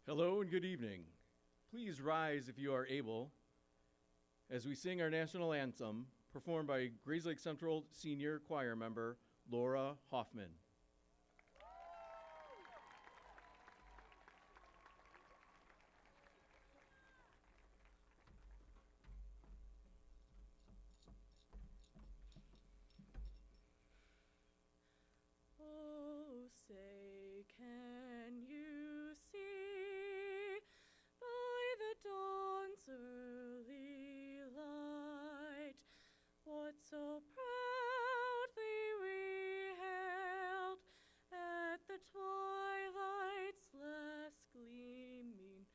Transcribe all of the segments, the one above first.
Hello and good evening. Please rise if you are able as we sing our national anthem, performed by Grayslake Central Senior Choir member Laura Hoffman. Oh, say, can you see by the dawn's early light what so proudly we hailed at the twilight's last gleaming,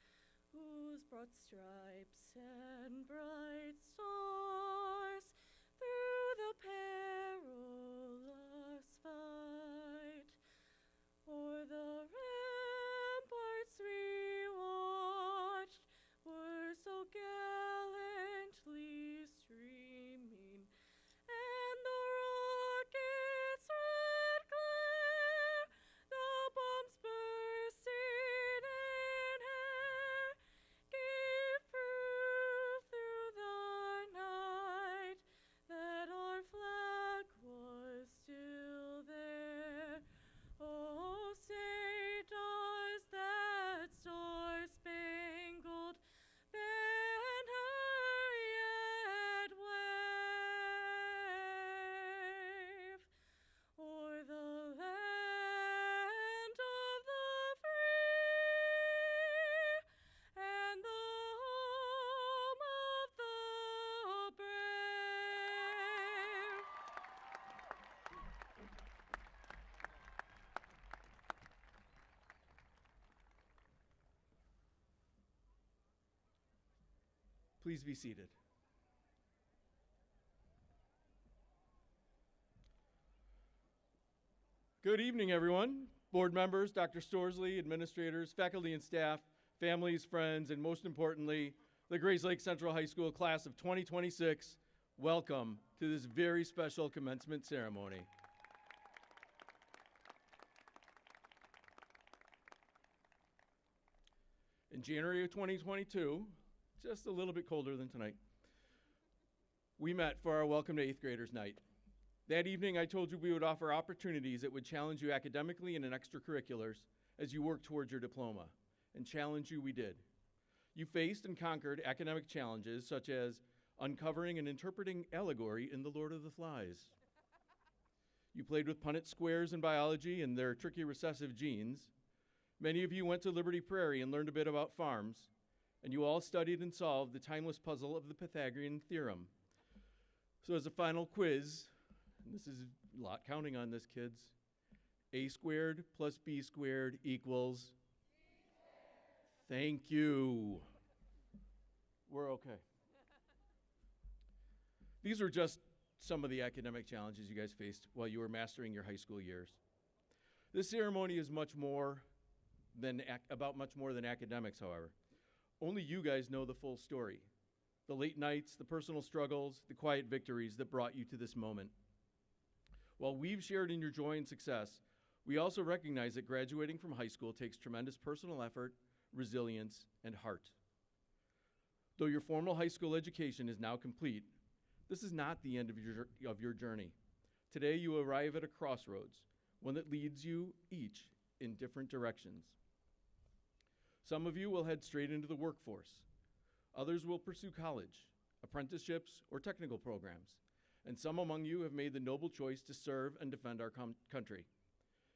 whose broad stripes and bright stars through the perilous fight o'er the ramparts we watched were so gallantly streaming, and the rockets' red glare, the bombs bursting in air, gave proof through the night that our flag was still there. Oh, say, does that star-spangled banner yet wave o'er the land of the free and the home of the brave? Please be seated. Good evening, everyone. Board members, Dr. Storsley, administrators, faculty and staff, families, friends, and most importantly, the Grayslake Central High School class of 2026, welcome to this very special commencement ceremony. In January of 2022, just a little bit colder than tonight, we met for our Welcome to 8th Graders Night. That evening, I told you we would offer opportunities that would challenge you academically and in extracurriculars as you work towards your diploma. And challenge you we did. You faced and conquered academic challenges such as uncovering and interpreting allegory in The Lord of the Flies. You played with Punnett squares in biology and their tricky recessive genes. Many of you went to Liberty Prairie and learned a bit about farms. And you all studied and solved the timeless puzzle of the Pythagorean theorem. So as a final quiz, and this is a lot counting on this, kids, a squared plus b squared equals? Thank you. We're okay. These were just some of the academic challenges you guys faced while you were mastering your high school years. This ceremony is about much more than academics, however. Only you guys know the full story. The late nights, the personal struggles, the quiet victories that brought you to this moment. While we've shared in your joy and success, we also recognize that graduating from high school takes tremendous personal effort, resilience, and heart. Though your formal high school education is now complete, this is not the end of your journey. Today you arrive at a crossroads, one that leads you each in different directions. Some of you will head straight into the workforce. Others will pursue college, apprenticeships, or technical programs. And some among you have made the noble choice to serve and defend our country.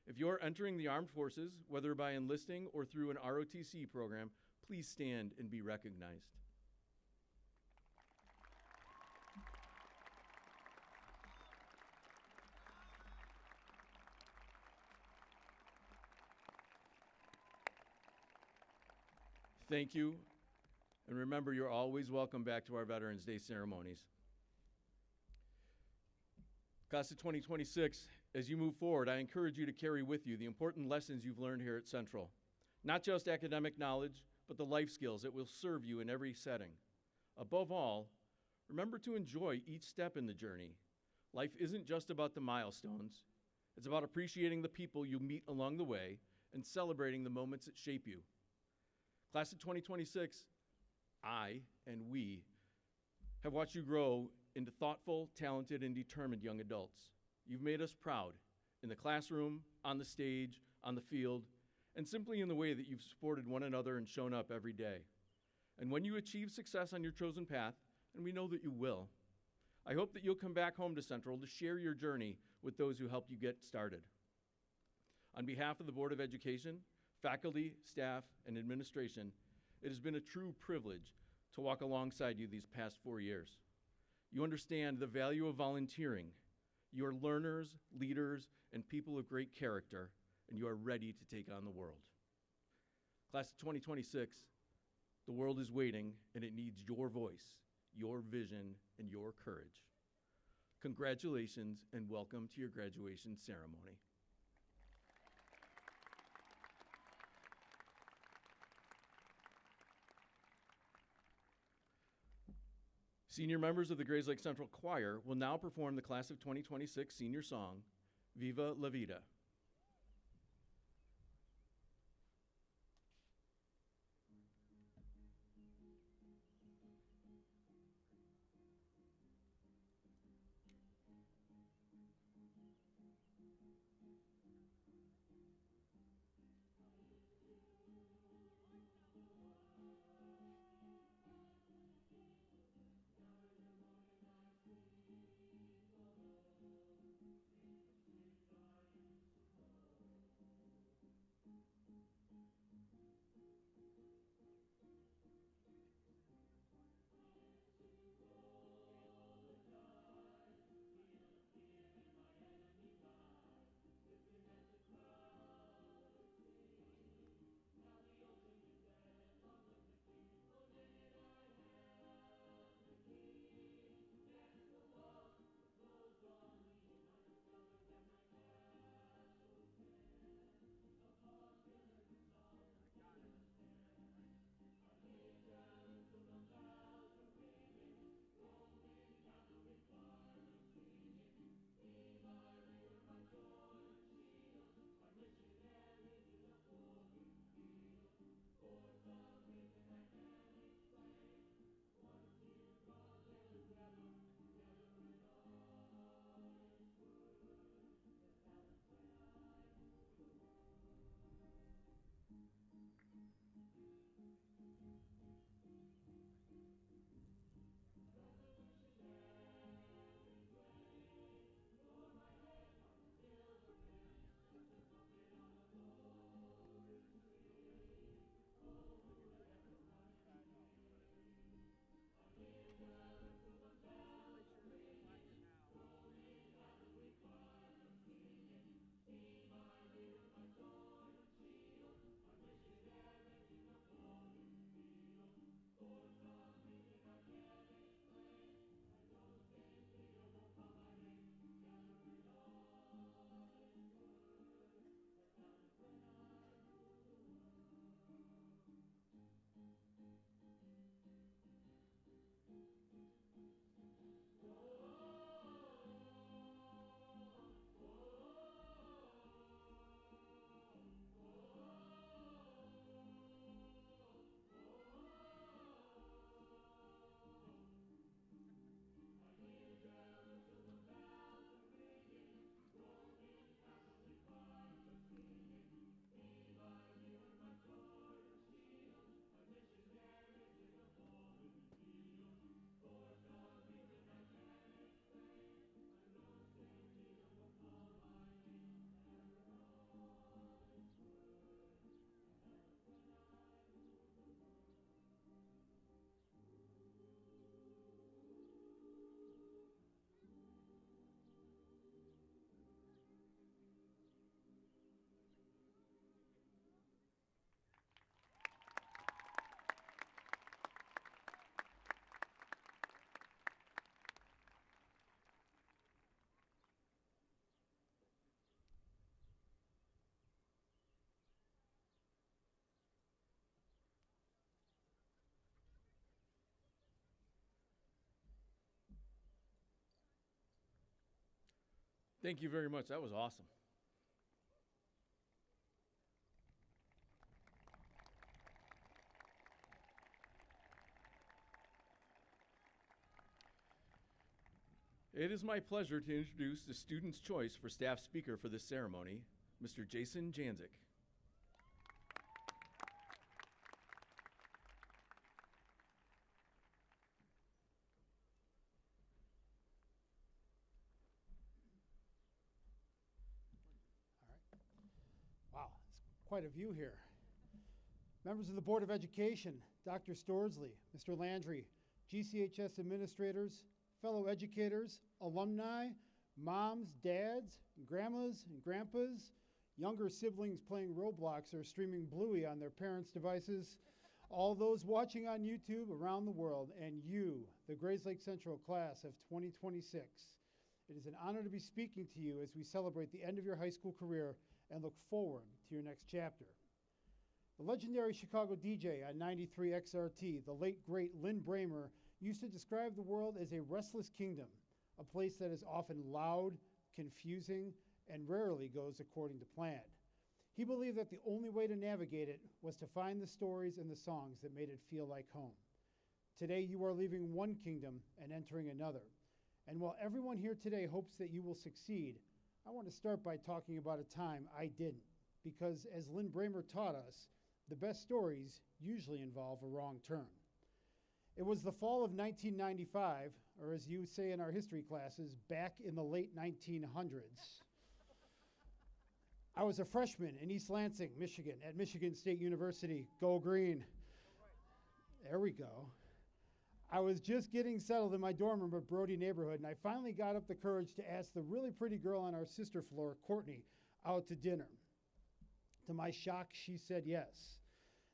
If you're entering the armed forces, whether by enlisting or through an ROTC program, please stand and be recognized. Thank you, and remember, you're always welcome back to our Veterans Day ceremonies. Class of 2026, as you move forward, I encourage you to carry with you the important lessons you've learned here at Central. Not just academic knowledge, but the life skills that will serve you in every setting. Above all, remember to enjoy each step in the journey. Life isn't just about the milestones. It's about appreciating the people you meet along the way and celebrating the moments that shape you. Class of 2026, I and we have watched you grow into thoughtful, talented, and determined young adults. You've made us proud in the classroom, on the stage, on the field, and simply in the way that you've supported one another and shown up every day. And when you achieve success on your chosen path, and we know that you will, I hope that you'll come back home to Central to share your journey with those who helped you get started. On behalf of the Board of Education, faculty, staff, and administration, it has been a true privilege to walk alongside you these past 4 years. You understand the value of volunteering. You are learners, leaders, and people of great character, and you are ready to take on the world. Class of 2026, the world is waiting, and it needs your voice, your vision, and your courage. Congratulations, and welcome to your graduation ceremony. Senior members of the Grayslake Central Choir will now perform the Class of 2026 senior song, Viva la Vida. Thank you very much. That was awesome. It is my pleasure to introduce the student's choice for staff speaker for this ceremony, Mr. Jason Janzik. Wow, it's quite a view here. Members of the Board of Education, Dr. Storsley, Mr. Landry, GCHS administrators, fellow educators, alumni, moms, dads, grandmas and grandpas, younger siblings playing Roblox or streaming Bluey on their parents' devices, all those watching on YouTube around the world, and you, the Grayslake Central class of 2026. It is an honor to be speaking to you as we celebrate the end of your high school career and look forward to your next chapter. The legendary Chicago DJ on 93 XRT, the late great Lynn Bramer, used to describe the world as a restless kingdom, a place that is often loud, confusing, and rarely goes according to plan. He believed that the only way to navigate it was to find the stories and the songs that made it feel like home. Today you are leaving one kingdom and entering another. And while everyone here today hopes that you will succeed, I want to start by talking about a time I didn't, because as Lynn Bramer taught us, the best stories usually involve a wrong turn. It was the fall of 1995, or as you say in our history classes, back in the late 1900s. I was a freshman in East Lansing, Michigan, at Michigan State University. Go Green. There we go. I was just getting settled in my dorm room at Brody neighborhood, and I finally got up the courage to ask the really pretty girl on our sister floor, Courtney, out to dinner. To my shock, she said yes.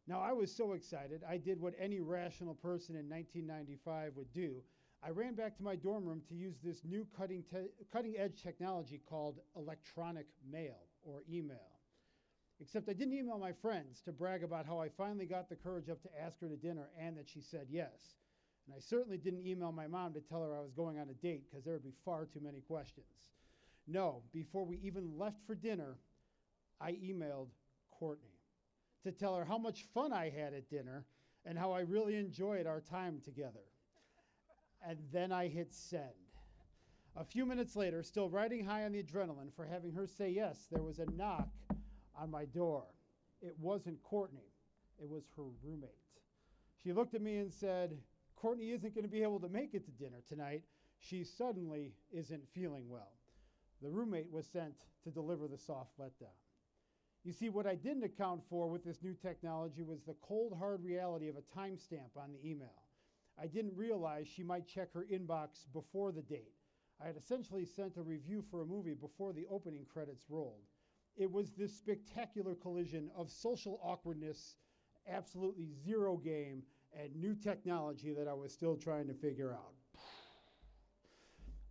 Now, I was so excited, I did what any rational person in 1995 would do. I ran back to my dorm room to use this new cutting-edge technology called electronic mail, or email. Except I didn't email my friends to brag about how I finally got the courage up to ask her to dinner and that she said yes. And I certainly didn't email my mom to tell her I was going on a date because there would be far too many questions. No, before we even left for dinner, I emailed Courtney to tell her how much fun I had at dinner and how I really enjoyed our time together. And then I hit send. A few minutes later, still riding high on the adrenaline for having her say yes, there was a knock on my door. It wasn't Courtney, it was her roommate. She looked at me and said, "Courtney isn't going to be able to make it to dinner tonight. She suddenly isn't feeling well." The roommate was sent to deliver the soft letdown. You see, what I didn't account for with this new technology was the cold, hard reality of a timestamp on the email. I didn't realize she might check her inbox before the date. I had essentially sent a review for a movie before the opening credits rolled. It was this spectacular collision of social awkwardness, absolutely zero game, and new technology that I was still trying to figure out.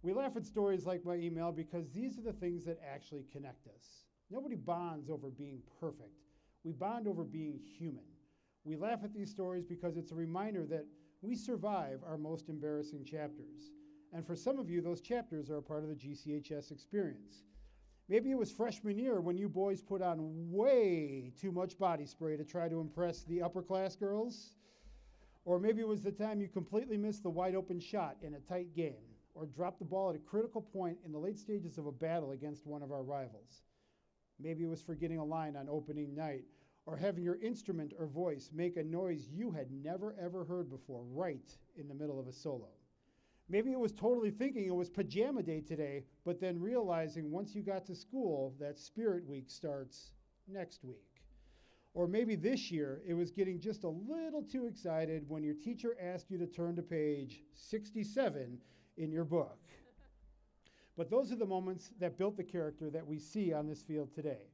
We laugh at stories like my email because these are the things that actually connect us. Nobody bonds over being perfect. We bond over being human. We laugh at these stories because it's a reminder that we survive our most embarrassing chapters. And for some of you, those chapters are a part of the GCHS experience. Maybe it was freshman year when you boys put on way too much body spray to try to impress the upper class girls. Or maybe it was the time you completely missed the wide open shot in a tight game, or dropped the ball at a critical point in the late stages of a battle against one of our rivals. Maybe it was forgetting a line on opening night, or having your instrument or voice make a noise you had never ever heard before right in the middle of a solo. Maybe it was totally thinking it was pajama day today, but then realizing once you got to school that Spirit Week starts next week. Or maybe this year it was getting just a little too excited when your teacher asked you to turn to page 67 in your book. But those are the moments that built the character that we see on this field today.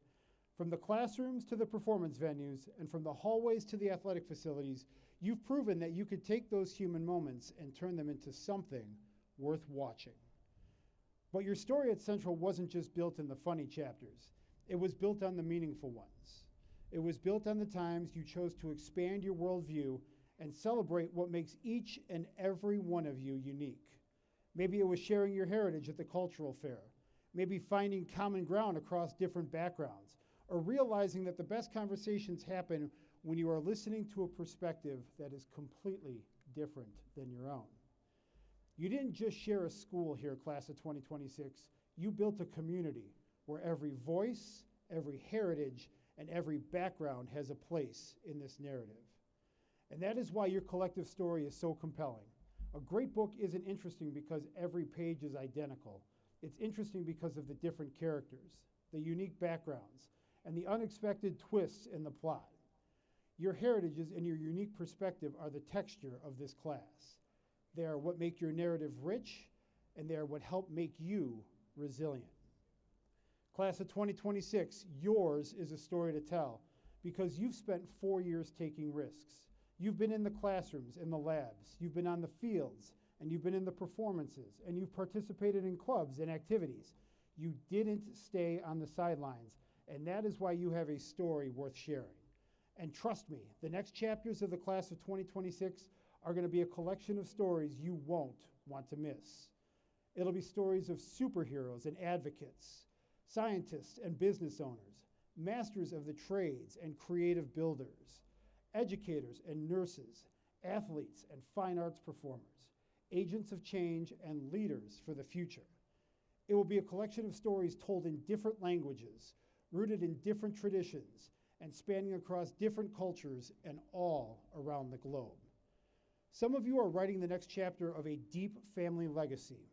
From the classrooms to the performance venues, and from the hallways to the athletic facilities, you've proven that you could take those human moments and turn them into something worth watching. But your story at Central wasn't just built in the funny chapters. It was built on the meaningful ones. It was built on the times you chose to expand your worldview and celebrate what makes each and every one of you unique. Maybe it was sharing your heritage at the cultural fair. Maybe finding common ground across different backgrounds, or realizing that the best conversations happen when you are listening to a perspective that is completely different than your own. You didn't just share a school here, class of 2026. You built a community where every voice, every heritage, and every background has a place in this narrative. And that is why your collective story is so compelling. A great book isn't interesting because every page is identical. It's interesting because of the different characters, the unique backgrounds, and the unexpected twists in the plot. Your heritages and your unique perspective are the texture of this class. They are what make your narrative rich, and they are what help make you resilient. Class of 2026, yours is a story to tell because you've spent 4 years taking risks. You've been in the classrooms, in the labs, you've been on the fields, and you've been in the performances, and you've participated in clubs and activities. You didn't stay on the sidelines, and that is why you have a story worth sharing. And trust me, the next chapters of the class of 2026 are going to be a collection of stories you won't want to miss. It'll be stories of superheroes and advocates, scientists and business owners, masters of the trades and creative builders, educators and nurses, athletes and fine arts performers, agents of change and leaders for the future. It will be a collection of stories told in different languages, rooted in different traditions, and spanning across different cultures and all around the globe. Some of you are writing the next chapter of a deep family legacy,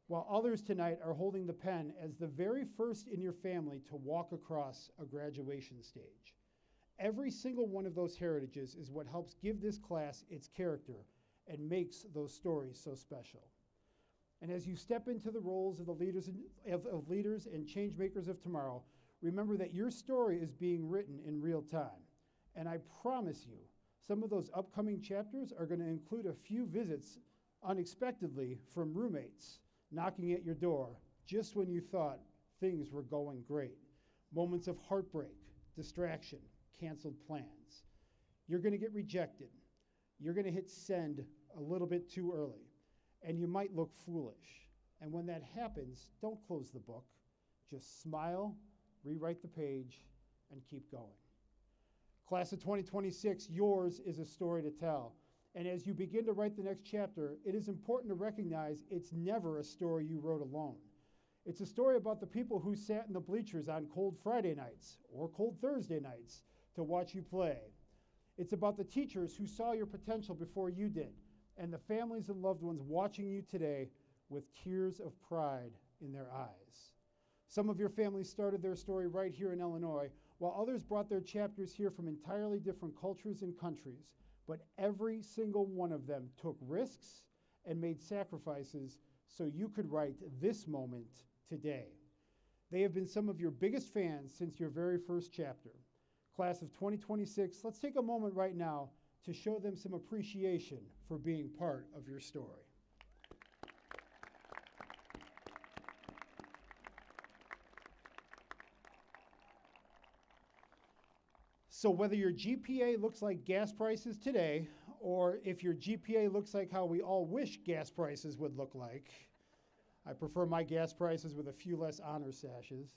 while others tonight are holding the pen as the very first in your family to walk across a graduation stage. Every single one of those heritages is what helps give this class its character and makes those stories so special. And as you step into the roles of the leaders and change makers of tomorrow, remember that your story is being written in real time. And I promise you, some of those upcoming chapters are going to include a few visits unexpectedly from roommates knocking at your door just when you thought things were going great. Moments of heartbreak, distraction, canceled plans. You're going to get rejected. You're going to hit send a little bit too early, and you might look foolish. And when that happens, don't close the book. Just smile, rewrite the page, and keep going. Class of 2026, yours is a story to tell. And as you begin to write the next chapter, it is important to recognize it's never a story you wrote alone. It's a story about the people who sat in the bleachers on cold Friday nights or cold Thursday nights to watch you play. It's about the teachers who saw your potential before you did, and the families and loved ones watching you today with tears of pride in their eyes. Some of your families started their story right here in Illinois, while others brought their chapters here from entirely different cultures and countries. But every single one of them took risks and made sacrifices so you could write this moment today. They have been some of your biggest fans since your very first chapter. Class of 2026, let's take a moment right now to show them some appreciation for being part of your story. So whether your GPA looks like gas prices today, or if your GPA looks like how we all wish gas prices would look like, I prefer my gas prices with a few less honor sashes,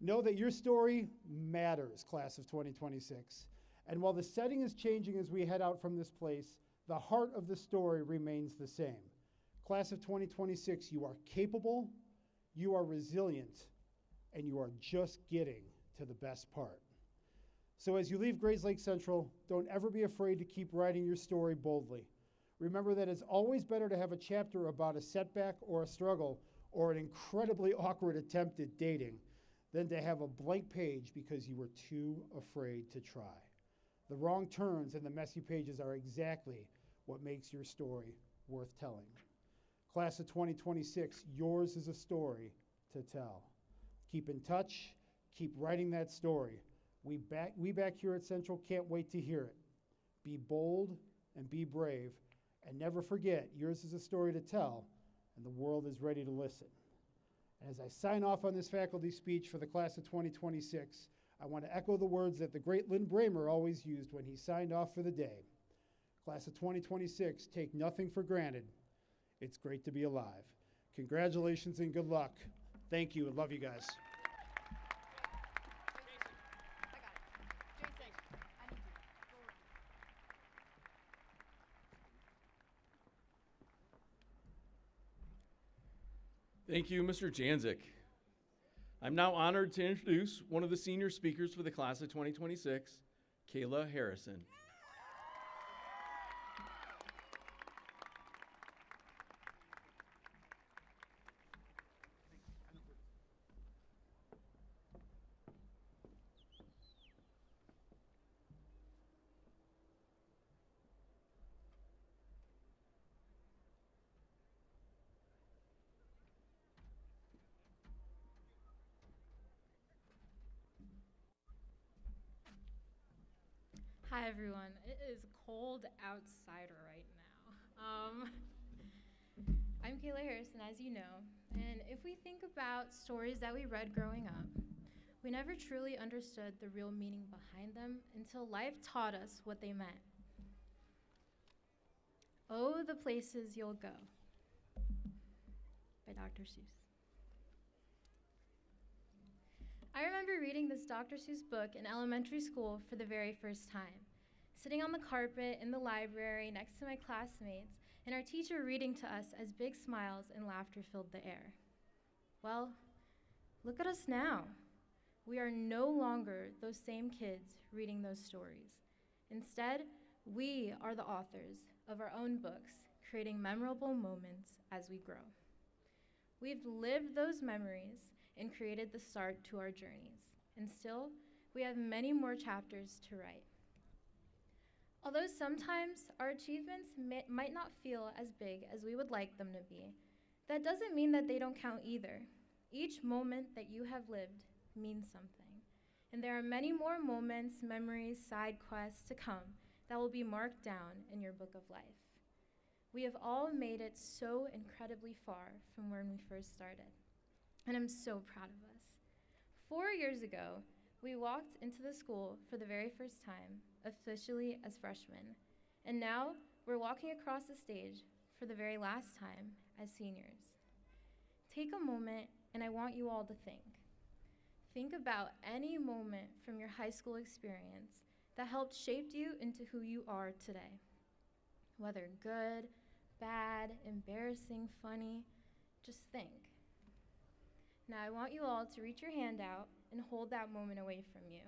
know that your story matters, class of 2026. And while the setting is changing as we head out from this place, the heart of the story remains the same. Class of 2026, you are capable, you are resilient, and you are just getting to the best part. So as you leave Grayslake Central, don't ever be afraid to keep writing your story boldly. Remember that it's always better to have a chapter about a setback or a struggle or an incredibly awkward attempt at dating than to have a blank page because you were too afraid to try. The wrong turns and the messy pages are exactly what makes your story worth telling. Class of 2026, yours is a story to tell. Keep in touch, keep writing that story. We back here at Central can't wait to hear it. Be bold and be brave, and never forget yours is a story to tell, and the world is ready to listen. And as I sign off on this faculty speech for the class of 2026, I want to echo the words that the great Lynn Bramer always used when he signed off for the day. Class of 2026, take nothing for granted. It's great to be alive. Congratulations and good luck. Thank you and love you guys. Thank you, Mr. Janzik. I'm now honored to introduce one of the senior speakers for the class of 2026, Kayla Harrison. Hi everyone. It is cold outside right now. I'm Kayla Harrison, as you know, and if we think about stories that we read growing up, we never truly understood the real meaning behind them until life taught us what they meant. Oh, the Places You'll Go by Dr. Seuss. I remember reading this Dr. Seuss book in elementary school for the very first time, sitting on the carpet in the library next to my classmates, and our teacher reading to us as big smiles and laughter filled the air. Well, look at us now. We are no longer those same kids reading those stories. Instead, we are the authors of our own books, creating memorable moments as we grow. We've lived those memories and created the start to our journeys. And still, we have many more chapters to write. Although sometimes our achievements might not feel as big as we would like them to be, that doesn't mean that they don't count either. Each moment that you have lived means something. And there are many more moments, memories, side quests to come that will be marked down in your book of life. We have all made it so incredibly far from when we first started. And I'm so proud of us. 4 years ago, we walked into the school for the very first time, officially as freshmen. And now we're walking across the stage for the very last time as seniors. Take a moment, and I want you all to think. Think about any moment from your high school experience that helped shape you into who you are today. Whether good, bad, embarrassing, funny, just think. Now I want you all to reach your hand out and hold that moment away from you.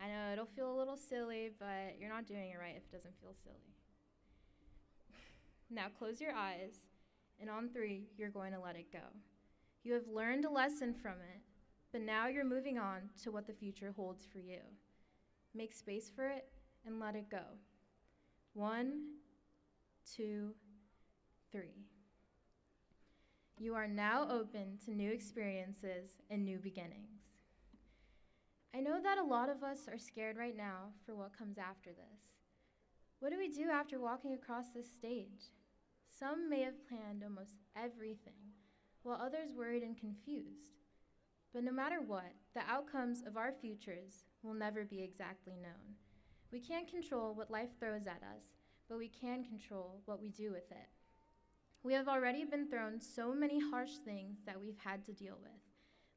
I know it'll feel a little silly, but you're not doing it right if it doesn't feel silly. Now close your eyes, and on 3, you're going to let it go. You have learned a lesson from it, but now you're moving on to what the future holds for you. Make space for it and let it go. 1, 2, 3. You are now open to new experiences and new beginnings. I know that a lot of us are scared right now for what comes after this. What do we do after walking across this stage? Some may have planned almost everything, while others worried and confused. But no matter what, the outcomes of our futures will never be exactly known. We can't control what life throws at us, but we can control what we do with it. We have already been thrown so many harsh things that we've had to deal with,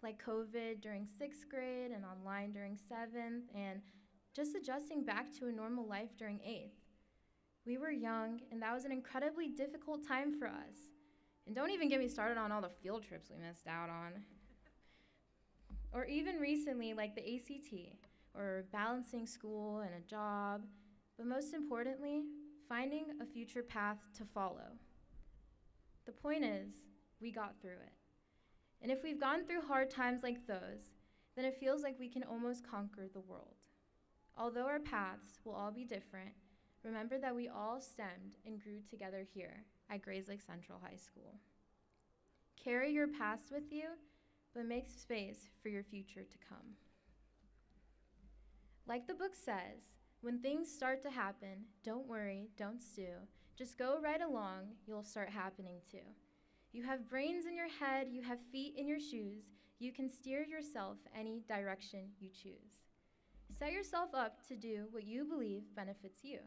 like COVID during 6th grade and online during 7th, and just adjusting back to a normal life during 8th. We were young, and that was an incredibly difficult time for us. And don't even get me started on all the field trips we missed out on. Or even recently, like the ACT, or balancing school and a job, but most importantly, finding a future path to follow. The point is, we got through it. And if we've gone through hard times like those, then it feels like we can almost conquer the world. Although our paths will all be different, remember that we all stemmed and grew together here at Grayslake Central High School. Carry your past with you, but make space for your future to come. Like the book says, when things start to happen, don't worry, don't stew. Just go right along, you'll start happening too. You have brains in your head, you have feet in your shoes, you can steer yourself any direction you choose. Set yourself up to do what you believe benefits you.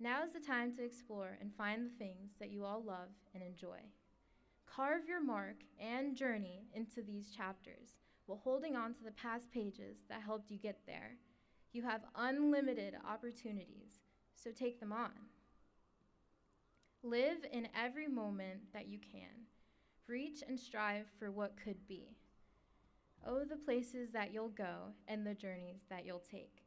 Now is the time to explore and find the things that you all love and enjoy. Carve your mark and journey into these chapters while holding on to the past pages that helped you get there. You have unlimited opportunities, so take them on. Live in every moment that you can. Reach and strive for what could be. Oh, the places that you'll go and the journeys that you'll take.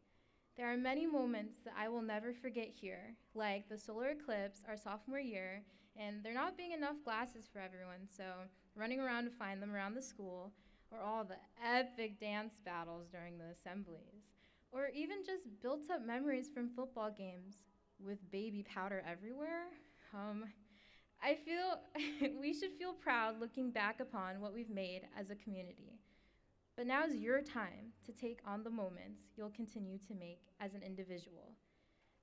There are many moments that I will never forget here, like the solar eclipse our sophomore year, and there not being enough glasses for everyone, so running around to find them around the school, or all the epic dance battles during the assemblies, or even just built up memories from football games with baby powder everywhere. I feel we should feel proud looking back upon what we've made as a community. But now is your time to take on the moments you'll continue to make as an individual.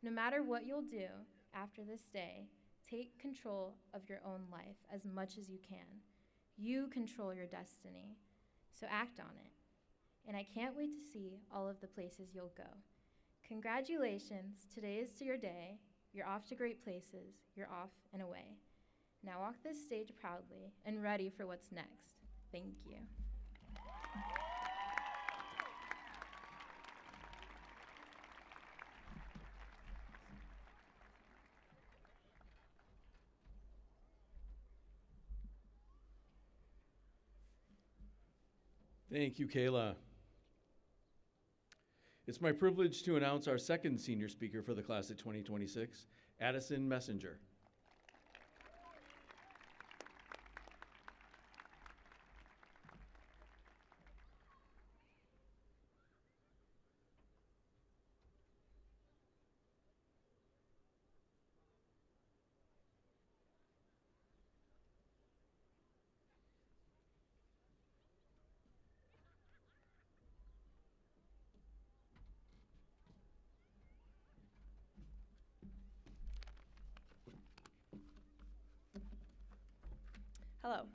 No matter what you'll do after this day, take control of your own life as much as you can. You control your destiny, so act on it. And I can't wait to see all of the places you'll go. Congratulations, today is your day. You're off to great places. You're off and away. Now walk this stage proudly and ready for what's next. Thank you. Thank you, Kayla. It's my privilege to announce our second senior speaker for the class of 2026, Addison Messenger. Hello.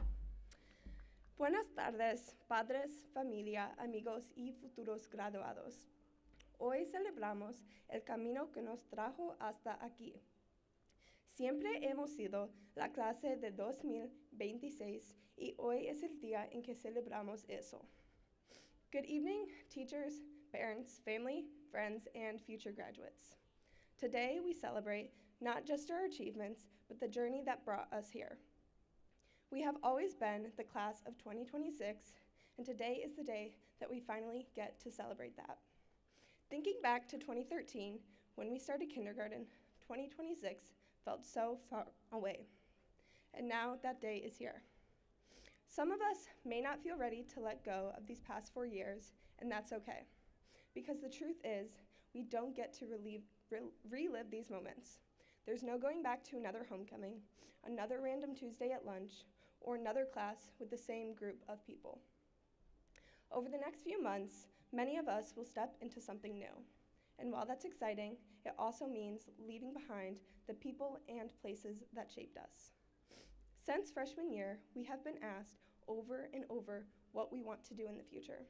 Buenas tardes, padres, familia, amigos y futuros graduados. Hoy celebramos el camino que nos trajo hasta aquí. Siempre hemos sido la clase de 2026 y hoy es el día en que celebramos eso. Good evening, teachers, parents, family, friends, and future graduates. Today we celebrate not just our achievements, but the journey that brought us here. We have always been the class of 2026, and today is the day that we finally get to celebrate that. Thinking back to 2013, when we started kindergarten, 2026 felt so far away. And now that day is here. Some of us may not feel ready to let go of these past 4 years, and that's okay. Because the truth is, we don't get to relive these moments. There's no going back to another homecoming, another random Tuesday at lunch, or another class with the same group of people. Over the next few months, many of us will step into something new. And while that's exciting, it also means leaving behind the people and places that shaped us. Since freshman year, we have been asked over and over what we want to do in the future.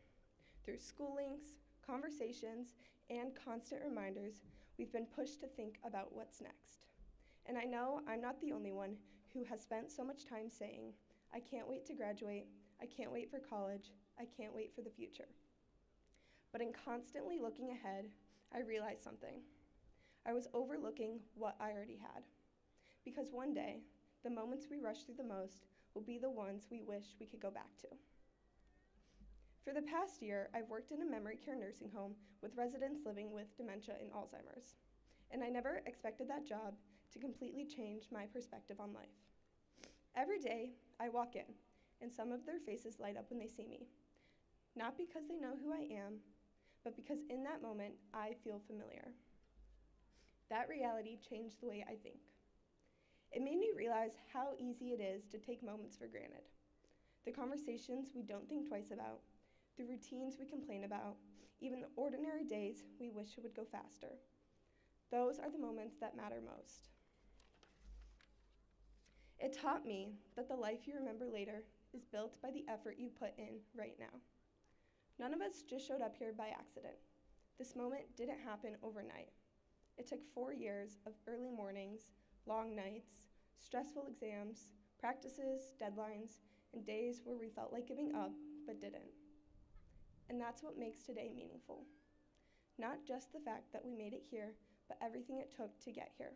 Through schoolings, conversations, and constant reminders, we've been pushed to think about what's next. And I know I'm not the only one who has spent so much time saying, I can't wait to graduate, I can't wait for college, I can't wait for the future. But in constantly looking ahead, I realized something. I was overlooking what I already had. Because one day, the moments we rush through the most will be the ones we wish we could go back to. For the past year, I've worked in a memory care nursing home with residents living with dementia and Alzheimer's. And I never expected that job to completely change my perspective on life. Every day, I walk in, and some of their faces light up when they see me. Not because they know who I am, but because in that moment, I feel familiar. That reality changed the way I think. It made me realize how easy it is to take moments for granted. The conversations we don't think twice about, the routines we complain about, even the ordinary days we wish would go faster. Those are the moments that matter most. It taught me that the life you remember later is built by the effort you put in right now. None of us just showed up here by accident. This moment didn't happen overnight. It took 4 years of early mornings, long nights, stressful exams, practices, deadlines, and days where we felt like giving up but didn't. And that's what makes today meaningful. Not just the fact that we made it here, but everything it took to get here.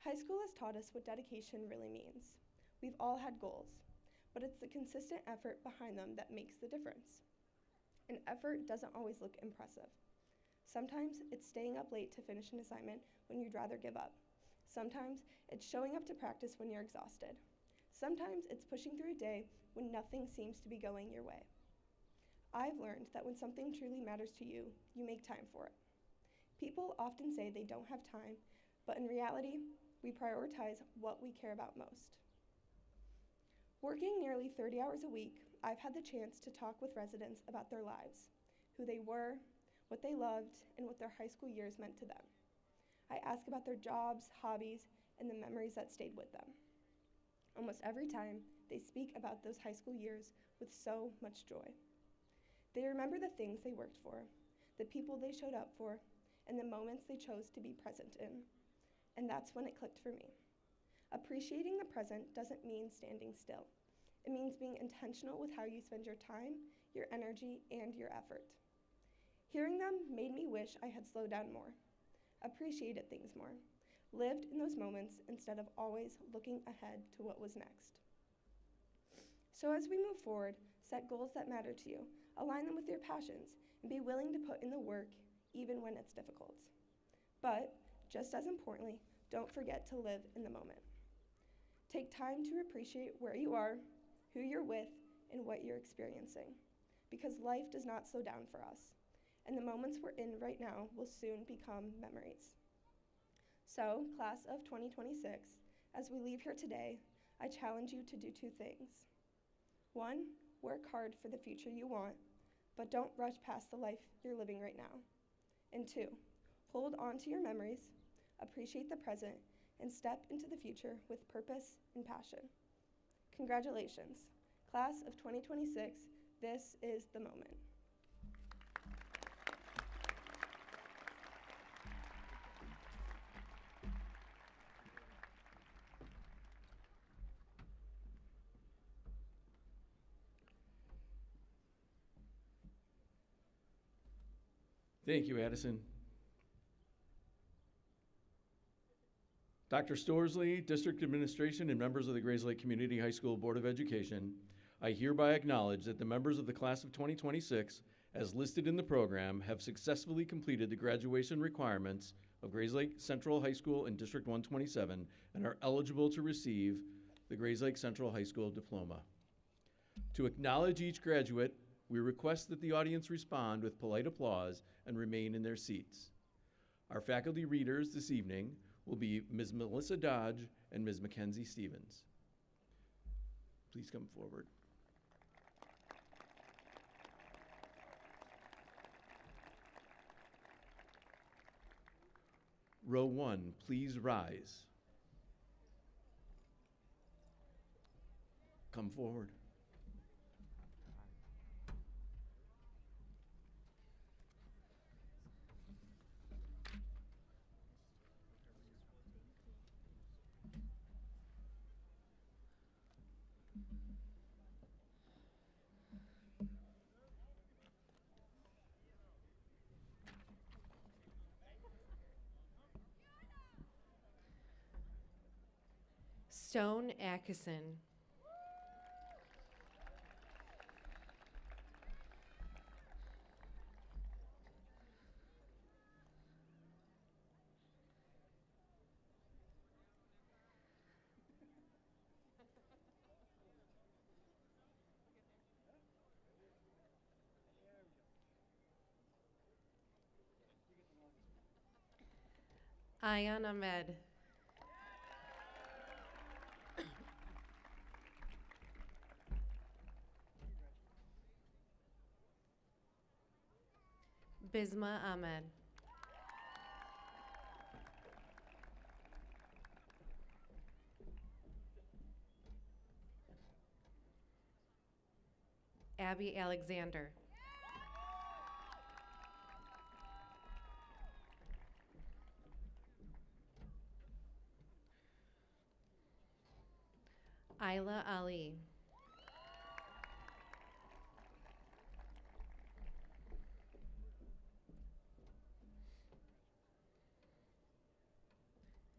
High school has taught us what dedication really means. We've all had goals, but it's the consistent effort behind them that makes the difference. And effort doesn't always look impressive. Sometimes it's staying up late to finish an assignment when you'd rather give up. Sometimes it's showing up to practice when you're exhausted. Sometimes it's pushing through a day when nothing seems to be going your way. I've learned that when something truly matters to you, you make time for it. People often say they don't have time, but in reality, we prioritize what we care about most. Working nearly 30 hours a week, I've had the chance to talk with residents about their lives, who they were, what they loved, and what their high school years meant to them. I ask about their jobs, hobbies, and the memories that stayed with them. Almost every time, they speak about those high school years with so much joy. They remember the things they worked for, the people they showed up for, and the moments they chose to be present in. And that's when it clicked for me. Appreciating the present doesn't mean standing still. It means being intentional with how you spend your time, your energy, and your effort. Hearing them made me wish I had slowed down more, appreciated things more, lived in those moments instead of always looking ahead to what was next. So as we move forward, set goals that matter to you, align them with your passions, and be willing to put in the work even when it's difficult. But, just as importantly, don't forget to live in the moment. Take time to appreciate where you are, who you're with, and what you're experiencing, because life does not slow down for us, and the moments we're in right now will soon become memories. So, class of 2026, as we leave here today, I challenge you to do two things. 1, work hard for the future you want, but don't rush past the life you're living right now. And 2, hold on to your memories, appreciate the present, and step into the future with purpose and passion. Congratulations, class of 2026, this is the moment. Thank you, Addison. Dr. Storsley, District Administration, and members of the Grayslake Community High School Board of Education, I hereby acknowledge that the members of the class of 2026, as listed in the program, have successfully completed the graduation requirements of Grayslake Central High School in District 127 and are eligible to receive the Grayslake Central High School diploma. To acknowledge each graduate, we request that the audience respond with polite applause and remain in their seats. Our faculty readers this evening will be Ms. Melissa Dodge and Ms. Mackenzie Stevens. Please come forward. Row 1, please rise. Come forward. Stone Atkinson. Ayan Ahmed. Bisma Ahmed. Abby Alexander. Isla Ali.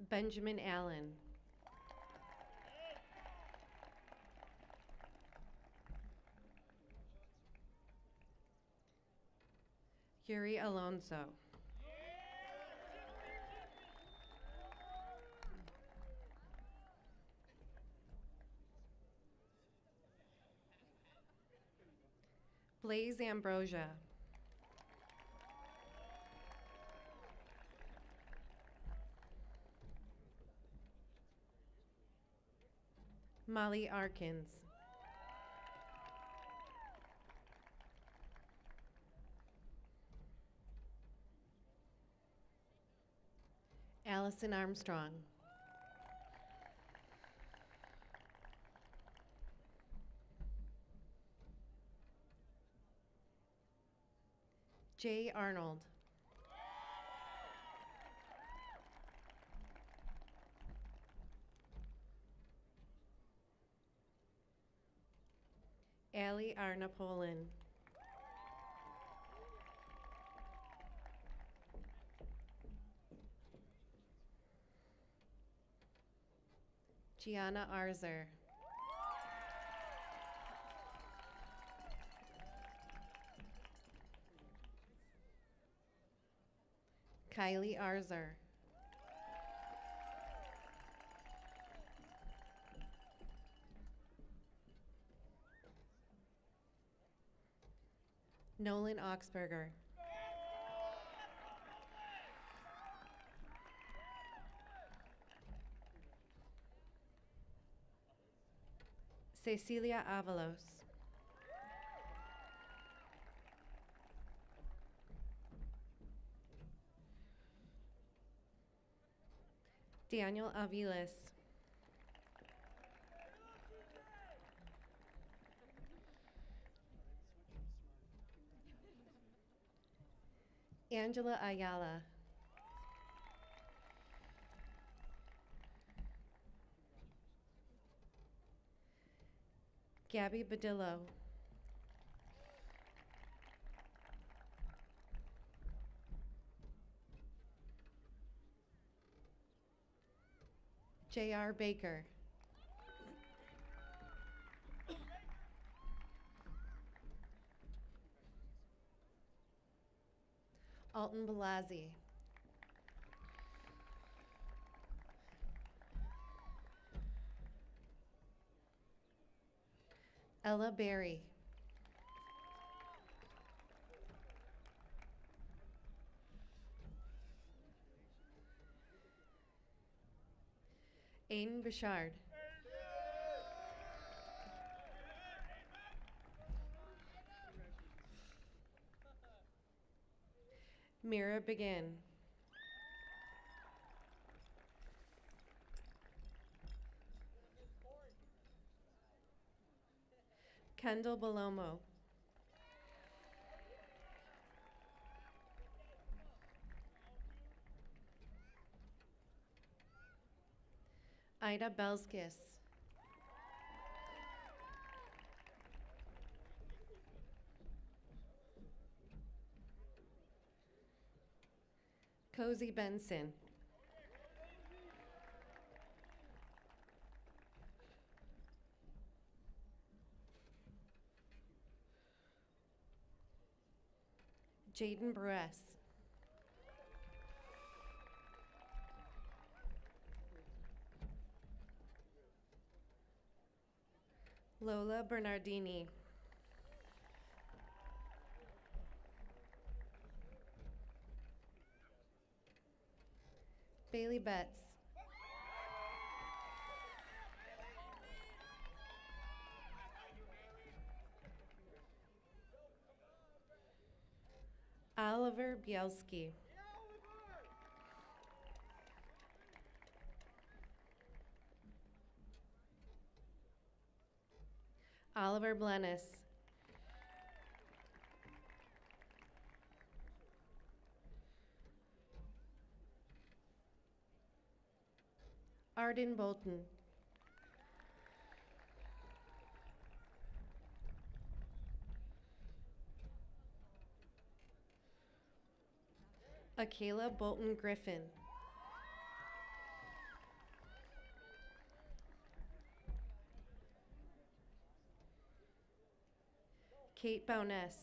Benjamin Allen. Yuri Alonso. Blaze Ambrosia. Molly Arkins. Allison Armstrong. Jay Arnold. Allie Arnapolin. Gianna Arzer. Kylie Arzer. Nolan Oxberger. Cecilia Avalos. Daniel Aviles. Angela Ayala. Gabby Badillo. J.R. Baker. Alton Balazzi. Ella Berry. Aiden Bouchard. Mira Begin. Kendall Balomo. Ida Belskis. Cozy Benson. Jaden Bruess. Lola Bernardini. Bailey Betts. Oliver Bielski. Oliver Blennis. Arden Bolton. Akela Bolton Griffin. Kate Bowness.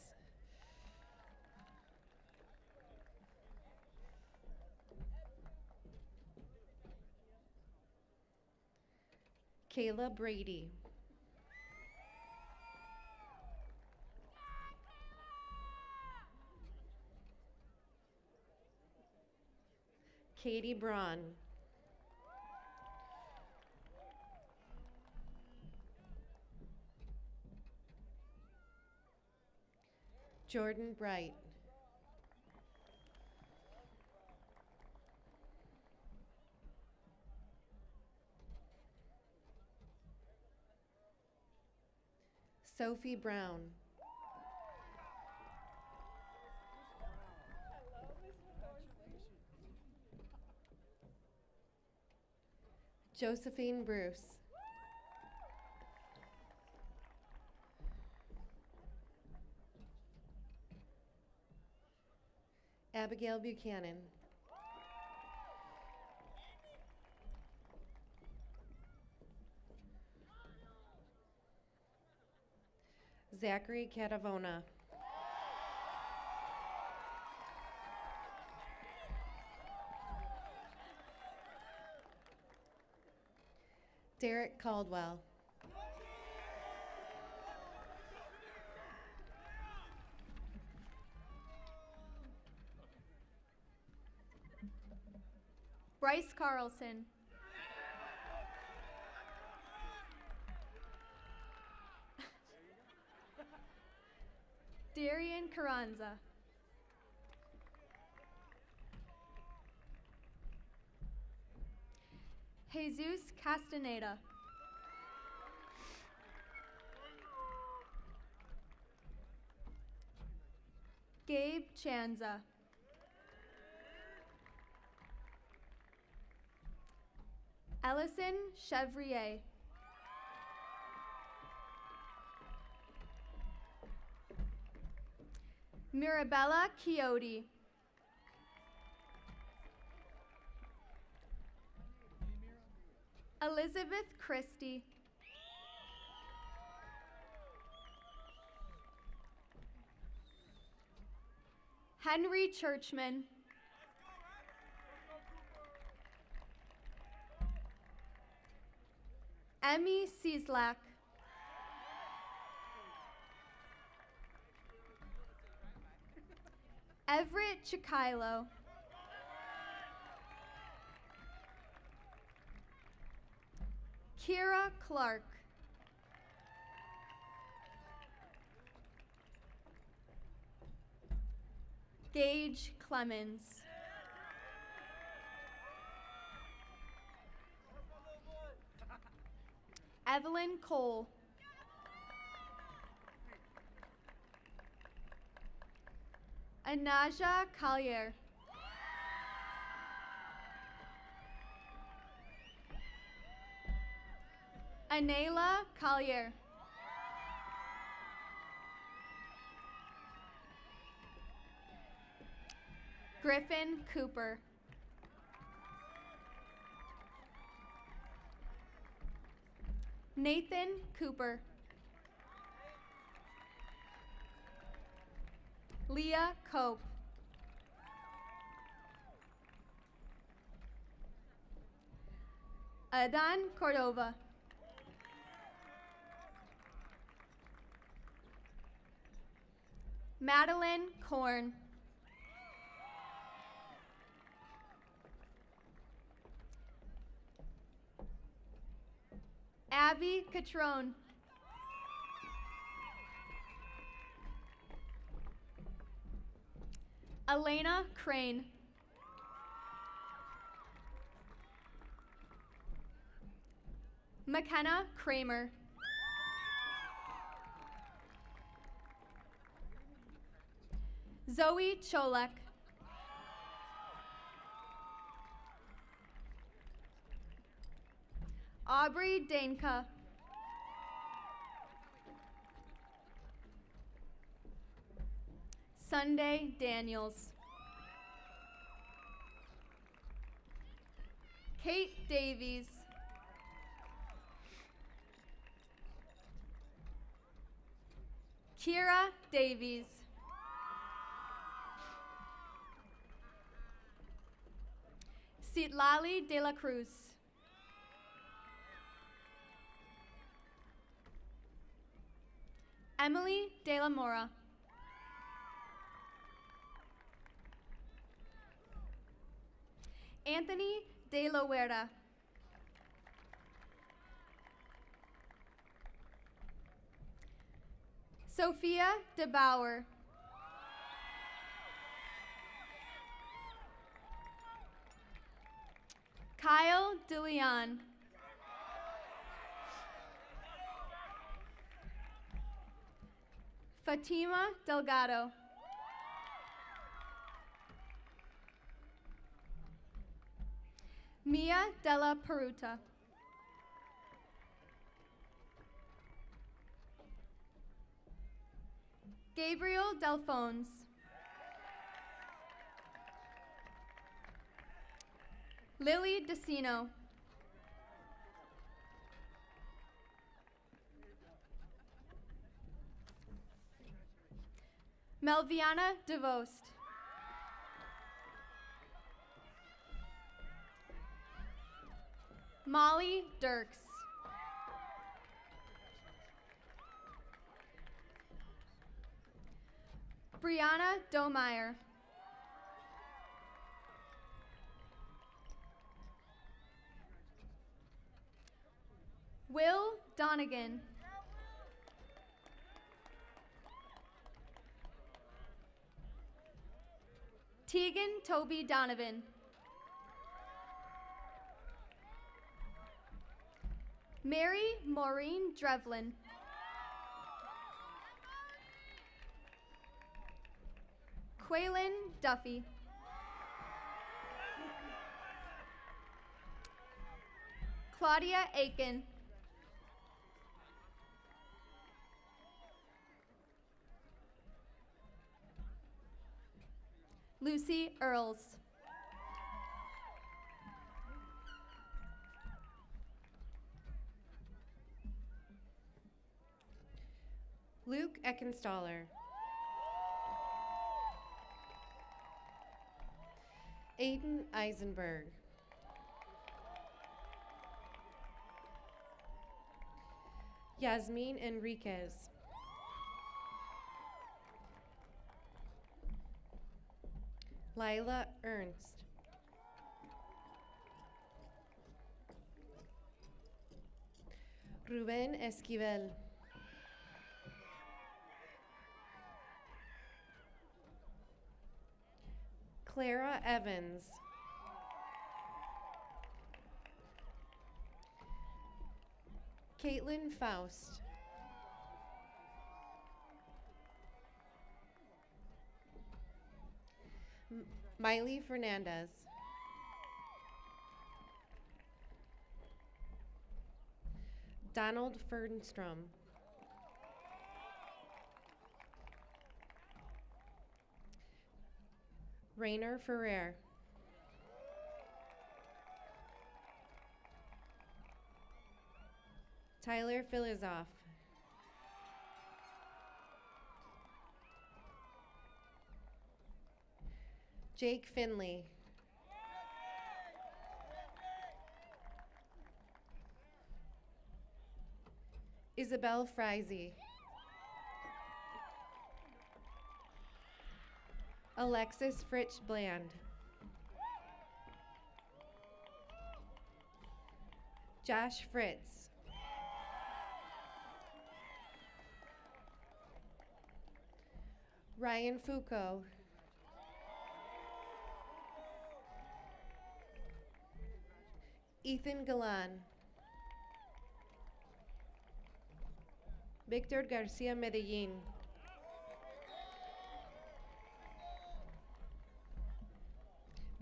Kayla Brady. Katie Braun. Jordan Bright. Sophie Brown. Josephine Bruce. Abigail Buchanan. Zachary Catavona. Derek Caldwell. Bryce Carlson. Darian Carranza. Jesus Castaneda. Gabe Chanza. Ellison Chevrier. Mirabella Quixote. Elizabeth Christie. Henry Churchman. Emmy Cieslak. Everett Chikilo. Kira Clark. Gage Clemens. Evelyn Cole. Anaja Collier. Anela Collier. Griffin Cooper. Nathan Cooper. Leah Cope. Adan Cordova. Madeline Korn. Abby Catrone. Elena Crane. McKenna Kramer. Zoe Cholek. Aubrey Danka. Sunday Daniels. Kate Davies. Kira Davies. Citlali de la Cruz. Emily De La Mora. Anthony De La Huerta. Sophia De Bauer. Kyle De Leon. Fatima Delgado. Mia Della Peruta. Gabriel Delphones. Lily Decino. Melviana DeVost. Molly Dirks. Brianna Domeyer. Will Donegan. Tegan Toby Donovan. Mary Maureen Drevlin. Quaylin Duffy. Claudia Aiken. Lucy Earls. Luke Eckenstaller. Aiden Eisenberg. Yasmin Enriquez. Lila Ernst. Ruben Esquivel. Clara Evans. Caitlin Faust. Miley Fernandez. Donald Fernstrom. Rainer Ferrer. Tyler Filizoff. Jake Finley. Isabel Frizy. Alexis Fritsch Bland. Josh Fritz. Ryan Foucault. Ethan Galan. Victor Garcia Medellin.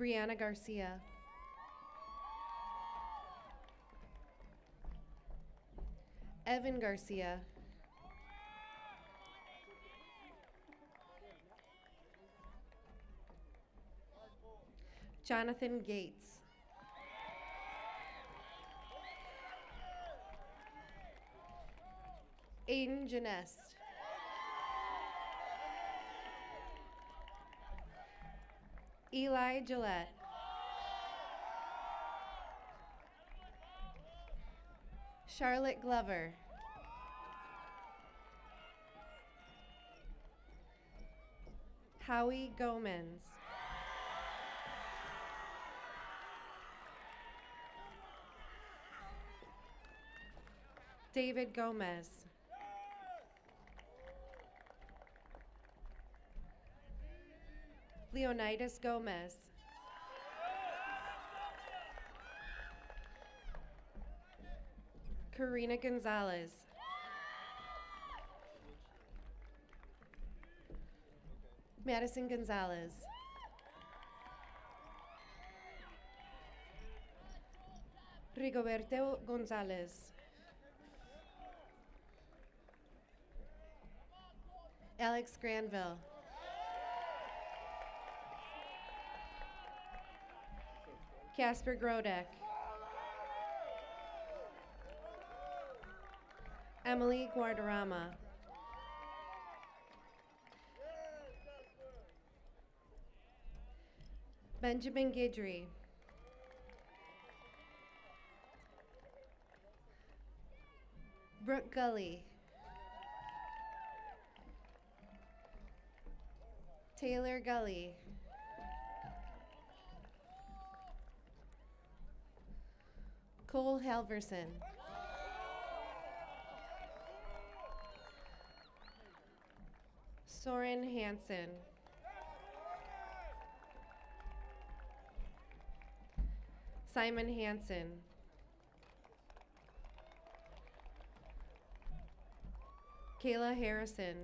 Brianna Garcia. Evan Garcia. Jonathan Gates. Aiden Janest. Eli Gillette. Charlotte Glover. Howie Gomez. David Gomez. Leonidas Gomez. Karina Gonzalez. Madison Gonzalez. Rigoberto Gonzalez. Alex Granville. Casper Grodek. Emily Guardarama. Benjamin Guidry. Brooke Gully. Taylor Gully. Cole Halverson. Soren Hansen. Simon Hansen. Kayla Harrison.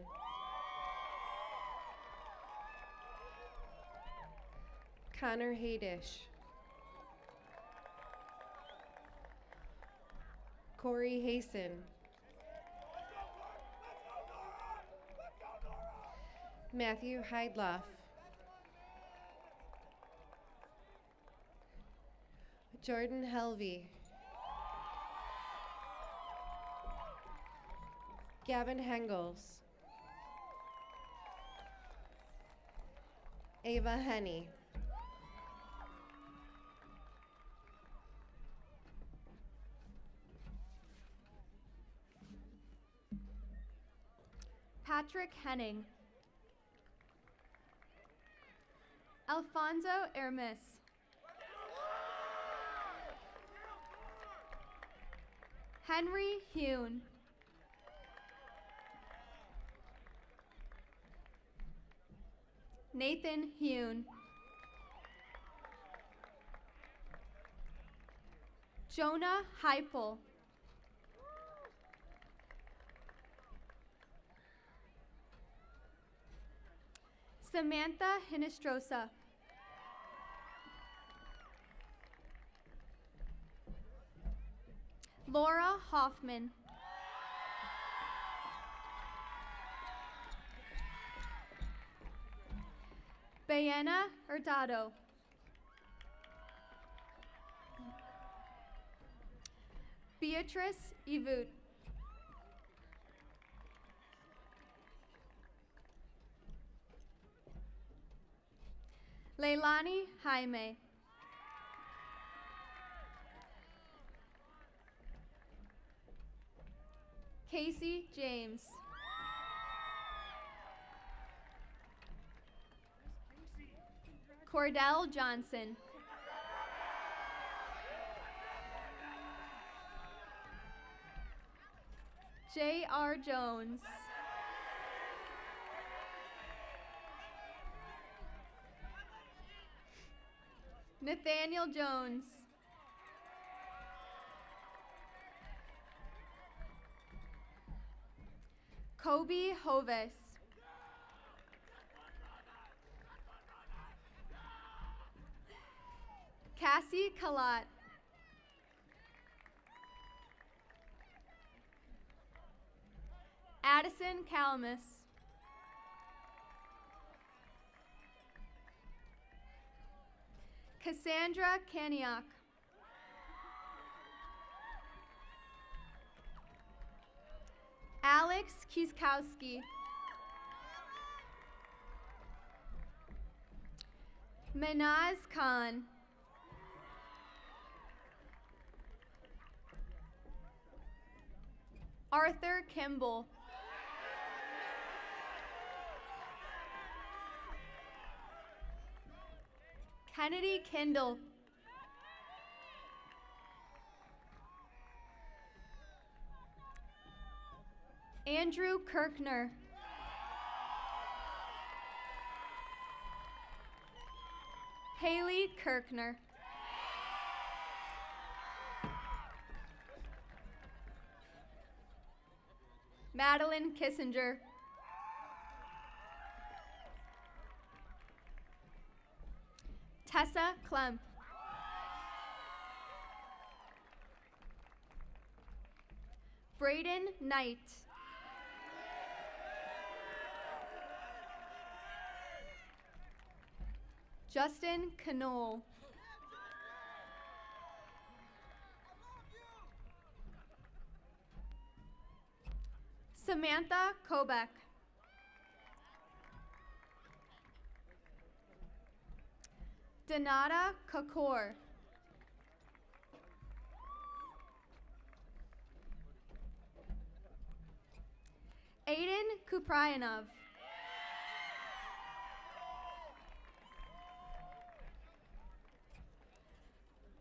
Connor Haydish. Corey Hasten. Matthew Heidloff. Jordan Helvey. Gavin Hengels. Ava Henney. Patrick Henning. Alfonso Hermes. Henry Hune. Nathan Hune. Jonah Heipel. Samantha Hinestrosa. Laura Hoffman. Bayana Hurtado. Beatrice Evut. Leilani Jaime. Casey James. Cordell Johnson. J.R. Jones. Nathaniel Jones. Kobe Hovis. Cassie Kalat. Addison Calamus. Cassandra Kaniak. Alex Kieskowski. Manaz Khan. Arthur Kimball. Kennedy Kindle. Andrew Kirkner. Haley Kirkner. Madeline Kissinger. Tessa Klemp. Braden Knight. Justin Knoll. Samantha Kobeck. Donata Kakor. Aiden Kuprayanov.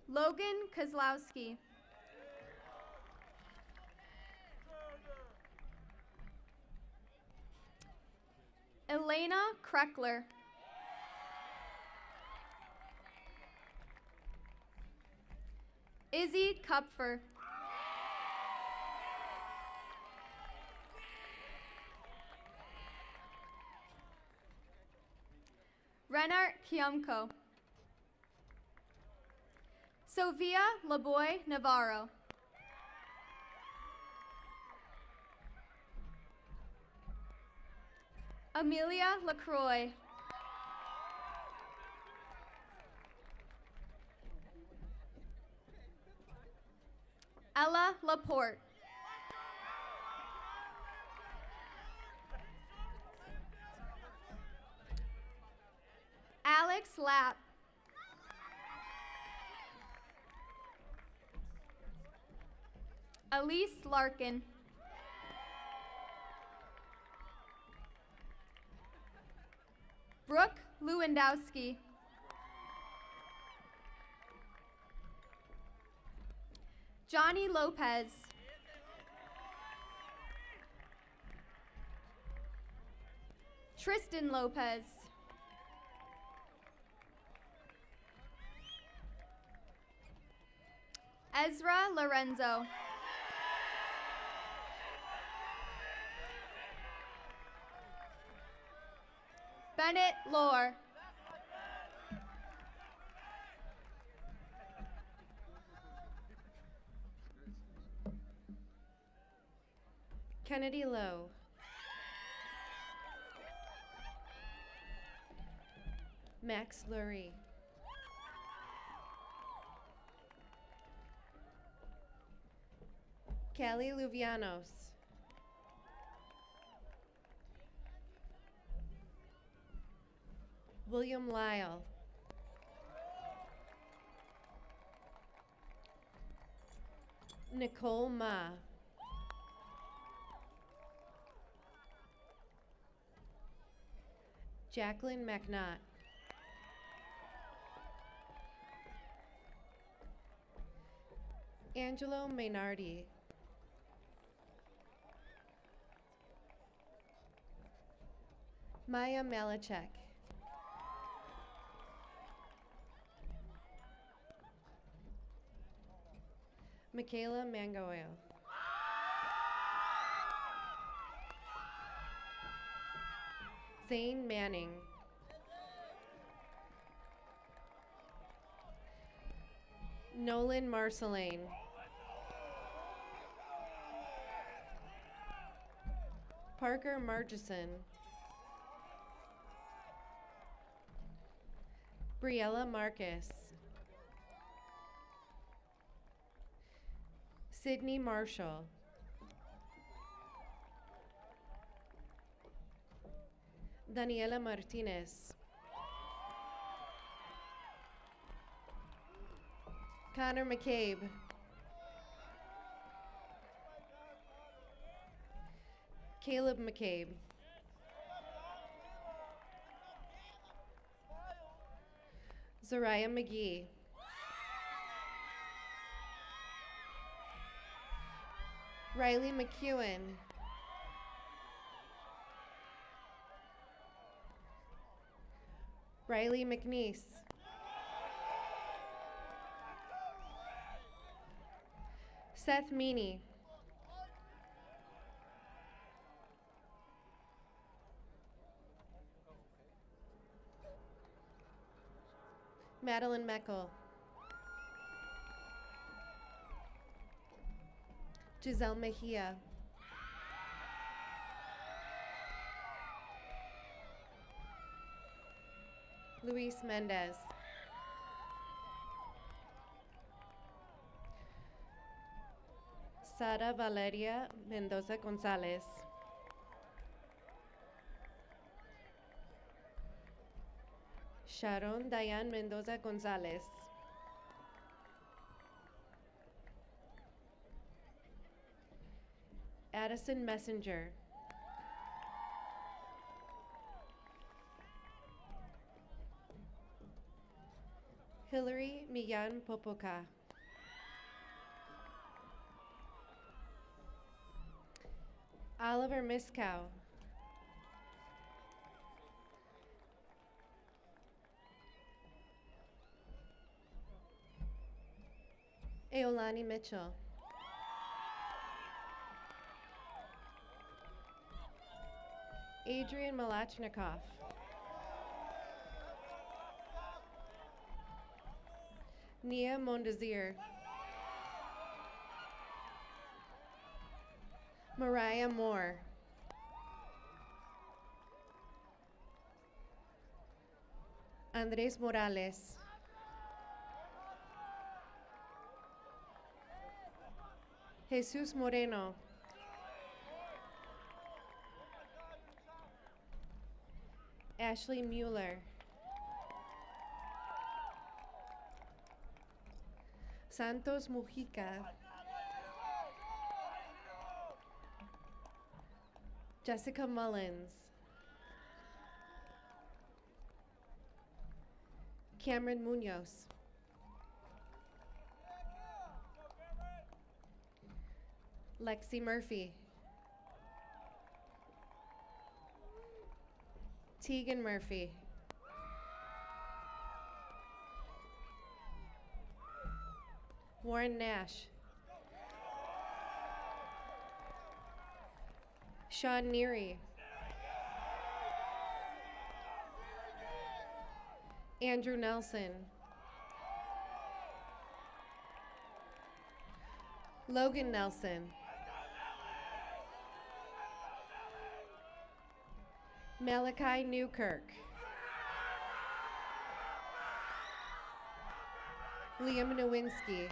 Logan Kozlowski. Elena Kreckler. Izzy Kupfer. Renard Kiumko. Sofia Laboy Navarro. Amelia LaCroix. Ella Laporte. Alex Lapp. Elise Larkin. Brooke Lewandowski. Johnny Lopez. Tristan Lopez. Ezra Lorenzo. Bennett Lohr. Kennedy Lowe. Max Lurie. Callie Luvianos. William Lyle. Nicole Ma. Jacqueline McNaught. Angelo Maynardi. Maya Malachek. Michaela Mangoil. Zane Manning. Nolan Marcelane. Parker Margison. Briella Marcus. Sydney Marshall. Daniela Martinez. Connor McCabe. Caleb McCabe. Zariah McGee. Riley McEwen. Riley McNeese. Seth Meany. Madeline Meckel. Giselle Mejia. Luis Mendez. Sara Valeria Mendoza Gonzalez. Sharon Diane Mendoza Gonzalez. Addison Messenger. Hillary Millan Popoca. Oliver Miskow. Eolani Mitchell. Adrian Malachnikov. Nia Mondazir. Mariah Moore. Andres Morales. Jesus Moreno. Ashley Mueller. Santos Mujica. Jessica Mullins. Cameron Munoz. Lexi Murphy. Tegan Murphy. Warren Nash. Sean Neary. Andrew Nelson. Logan Nelson. Malachi Newkirk. Liam Nowinski.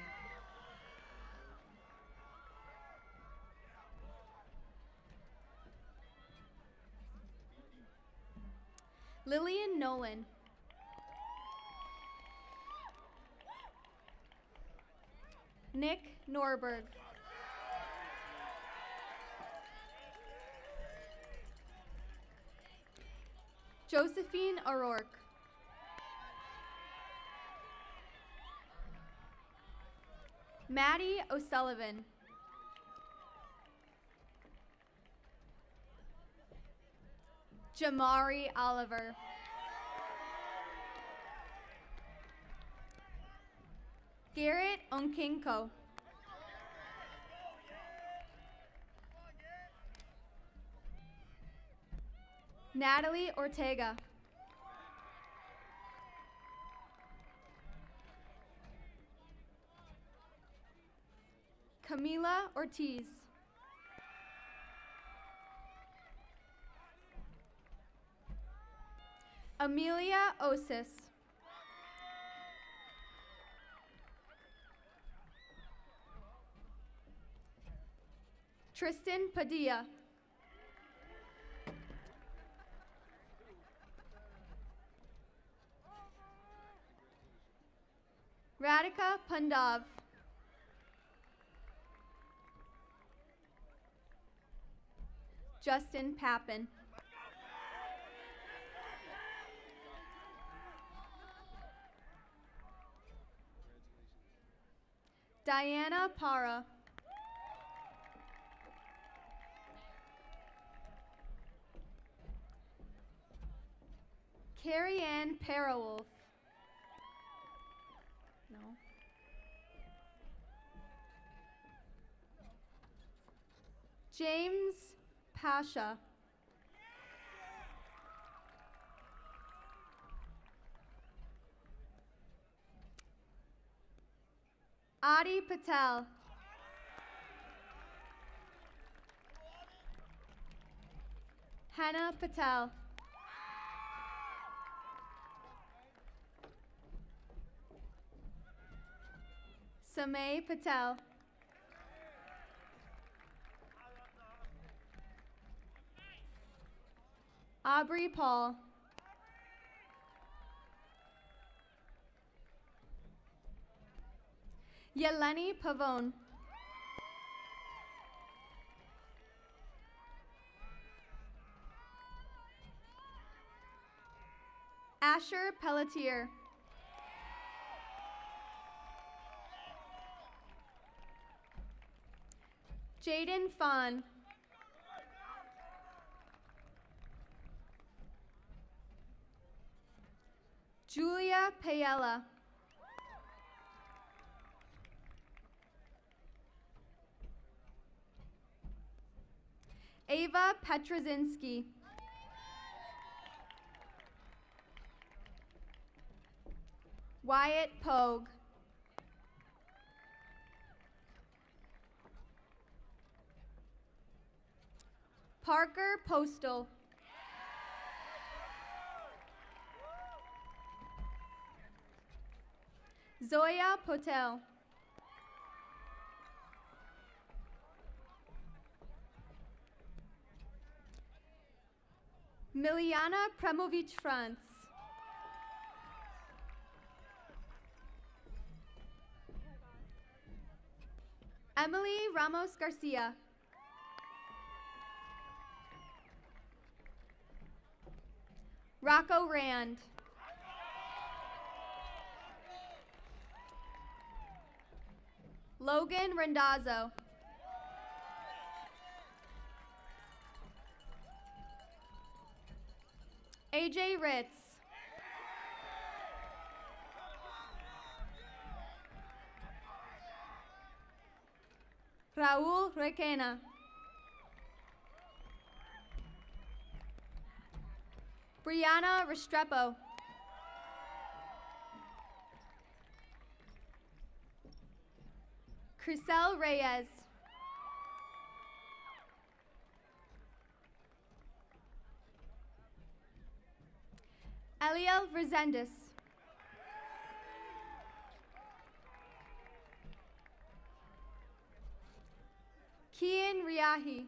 Lillian Nolan. Nick Norberg. Josephine O'Rourke. Maddie O'Sullivan. Jamari Oliver. Garrett Onkinko. Natalie Ortega. Camila Ortiz. Amelia Osis. Tristan Padilla. Radhika Pandav. Justin Pappen. Diana Para. Carrie Ann Parawolf. No. James Pasha. Adi Patel. Hannah Patel. Samay Patel. Aubrey Paul. Yeleni Pavone. Asher Pelletier. Jaden Fawn. Julia Payella. Ava Petrozinski. Wyatt Pogue. Parker Postal. Zoya Potel. Miliana Premovich France. Emily Ramos Garcia. Rocco Rand. Logan Rendazzo. AJ Ritz. Raul Requena. Brianna Restrepo. Crisel Reyes. Eliel Resendez. Kian Riahi.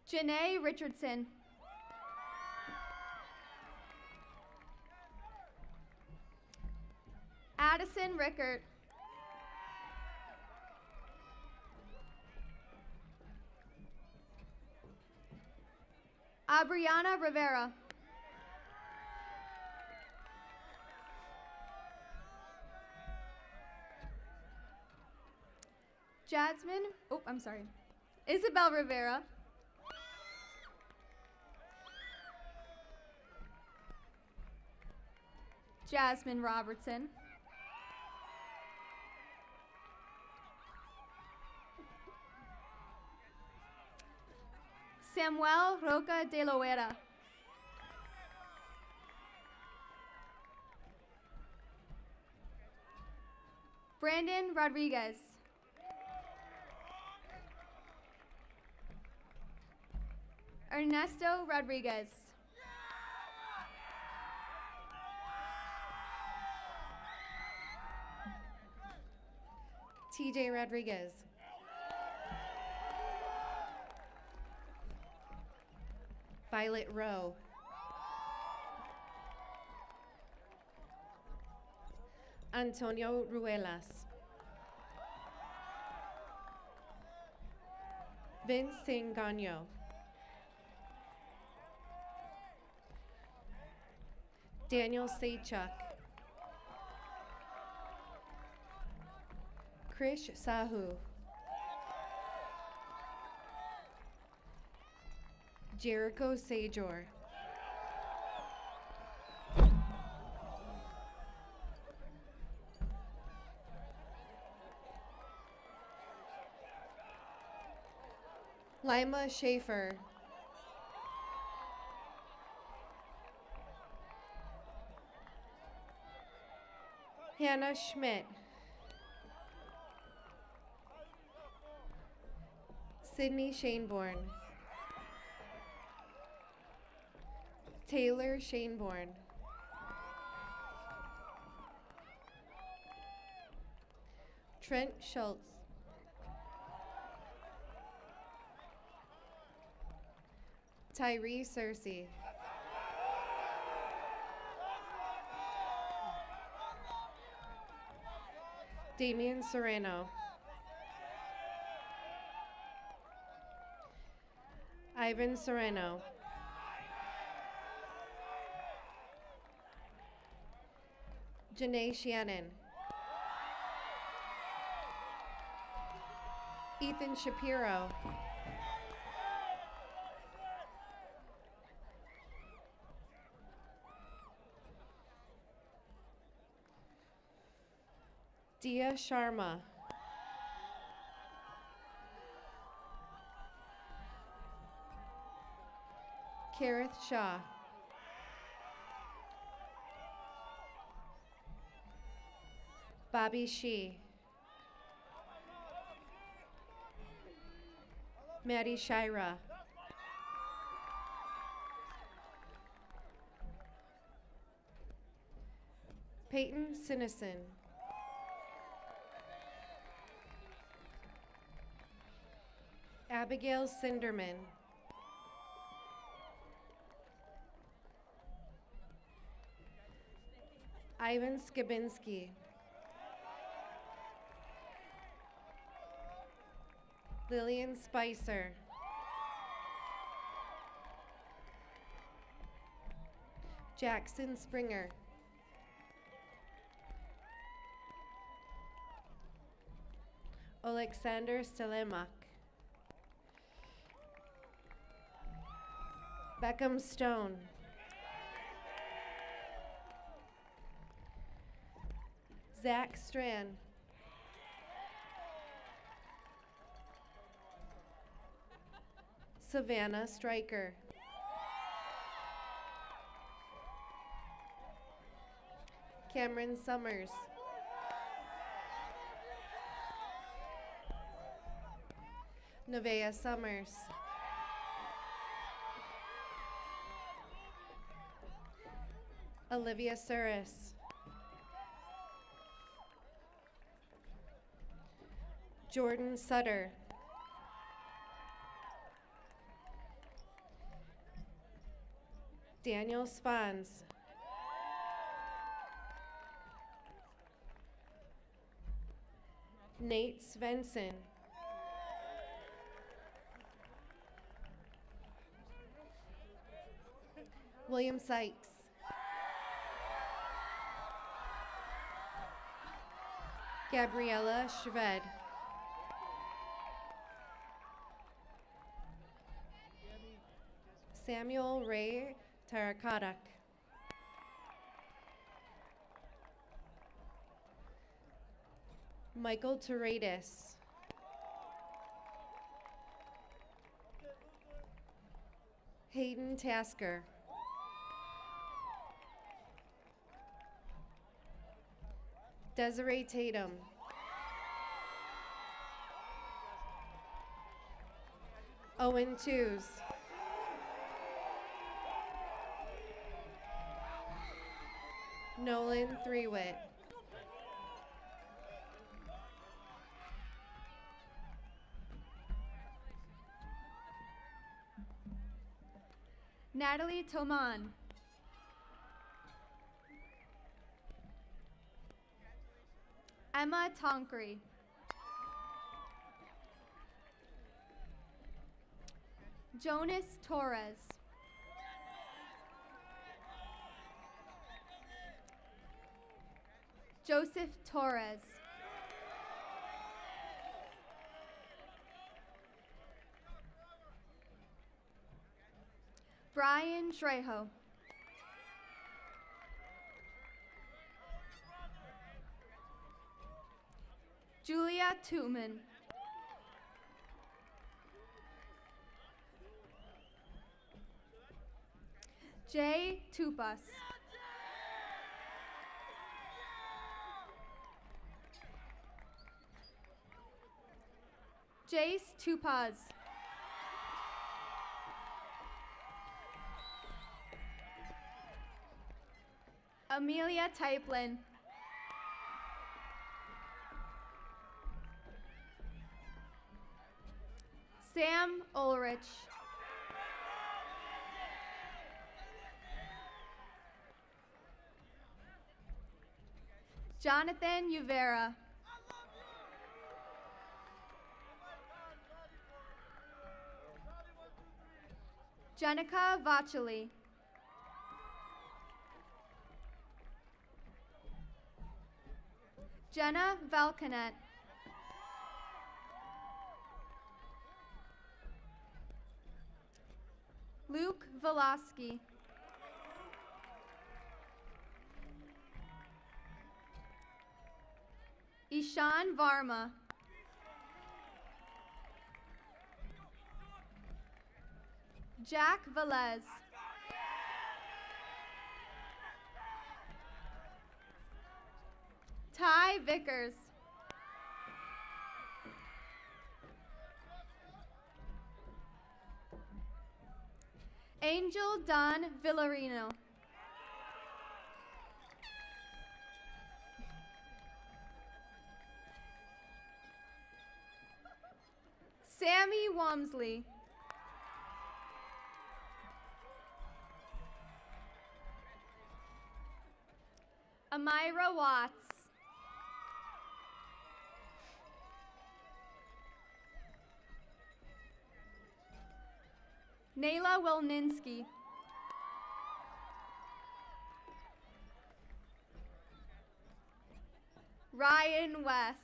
Janae Richardson. Addison Rickert. Abriana Rivera. Isabel Rivera. Jasmine Robertson. Samuel Roca de Loera. Brandon Rodriguez. Ernesto Rodriguez. TJ Rodriguez. Violet Rowe. Antonio Ruelas. Vince Singano. Daniel Saychuk. Krish Sahu. Jericho Sajor. Lima Schaefer. Hannah Schmidt. Sydney Shaneborn. Taylor Shaneborn. Trent Schultz. Tyree Cersei. Damian Serrano. Ivan Serrano. Janae Shannon. Ethan Shapiro. Dia Sharma. Kareth Shaw. Bobby Shee. Maddie Shira. Peyton Sinison. Abigail Sinderman. Ivan Skibinski. Lillian Spicer. Jackson Springer. Alexander Stelemak. Beckham Stone. Zach Strand. Savannah Stryker. Cameron Summers. Nevaeh Summers. Olivia Suris. Jordan Sutter. Daniel Spons. Nate Svensson. William Sykes. Gabriella Shved. Samuel Ray Tarakadak. Michael Teradis. Hayden Tasker. Desiree Tatum. Owen Tews. Nolan Threewitt. Natalie Toman. Emma Tonkery. Jonas Torres. Joseph Torres. Brian Trejo. Julia Tuman. Jay Tupas. Jace Tupaz. Amelia Typlin. Sam Ulrich. Jonathan Uvera. Jenica Vacheli. Jenna Valcanet. Luke Voloski. Ishan Varma. Jack Velez. Ty Vickers. Angel Don Villarino. Sammy Wamsley. Amira Watts. Nayla Wilninski. Ryan West.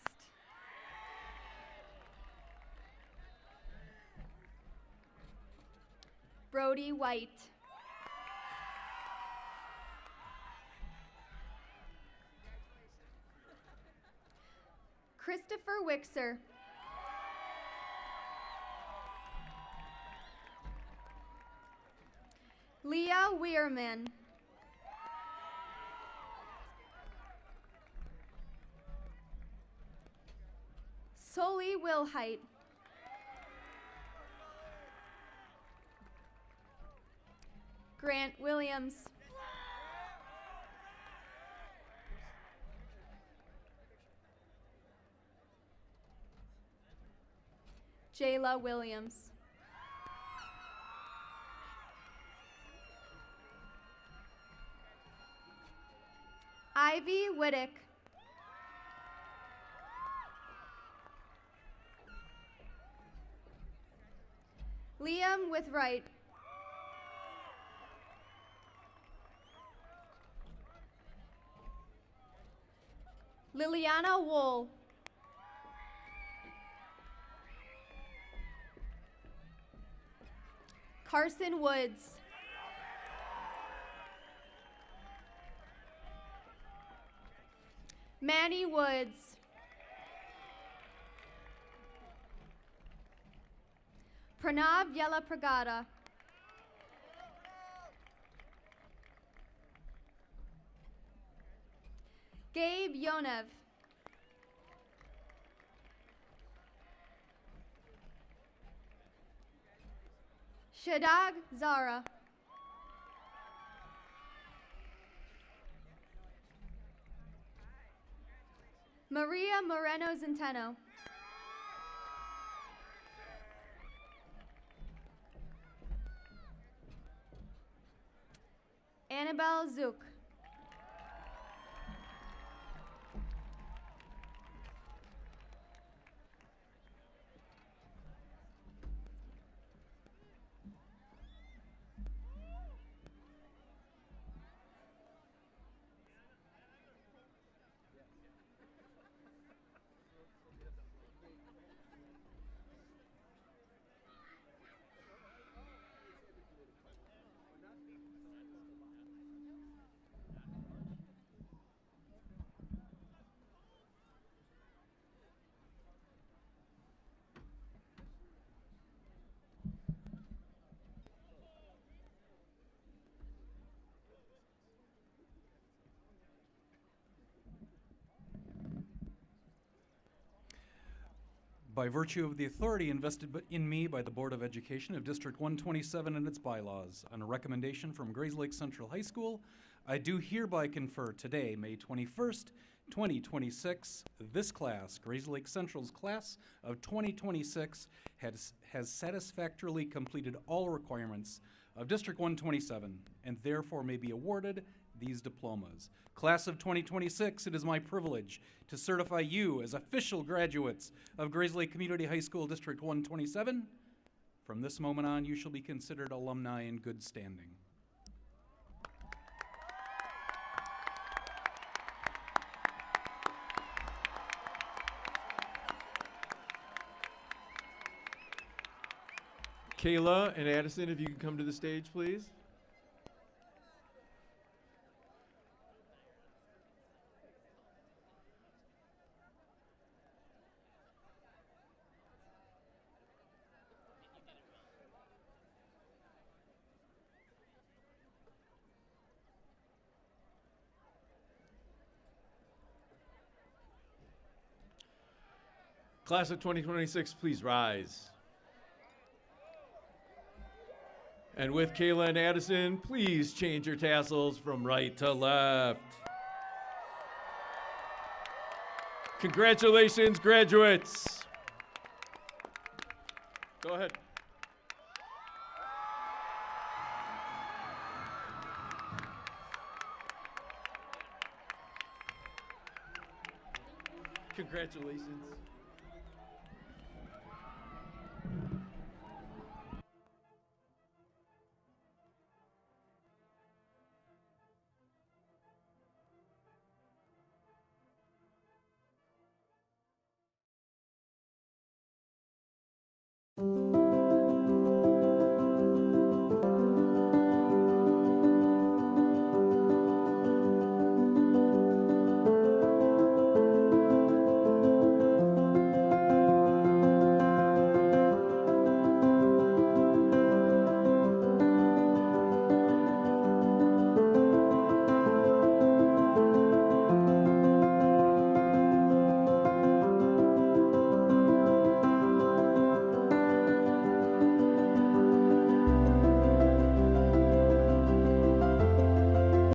Brody White. Christopher Wixer. Leah Weirman. Soli Wilhite. Grant Williams. Jayla Williams. Ivy Whittick. Liam Withright. Liliana Wool. Carson Woods. Manny Woods. Pranav Yelapragada. Gabe Yonev. Shadag Zara. Maria Moreno Zenteno. Annabelle Zook. By virtue of the authority invested in me by the Board of Education of District 127 and its bylaws, on a recommendation from Grayslake Central High School, I do hereby confer today, May 21st, 2026, this class, Grayslake Central's class of 2026, has satisfactorily completed all requirements of District 127 and therefore may be awarded these diplomas. Class of 2026, it is my privilege to certify you as official graduates of Grayslake Community High School District 127. From this moment on, you shall be considered alumni in good standing. Kayla and Addison, if you can come to the stage, please. Class of 2026, please rise. And with Kayla and Addison, please change your tassels from right to left. Congratulations, graduates. Go ahead. Congratulations. Thank you.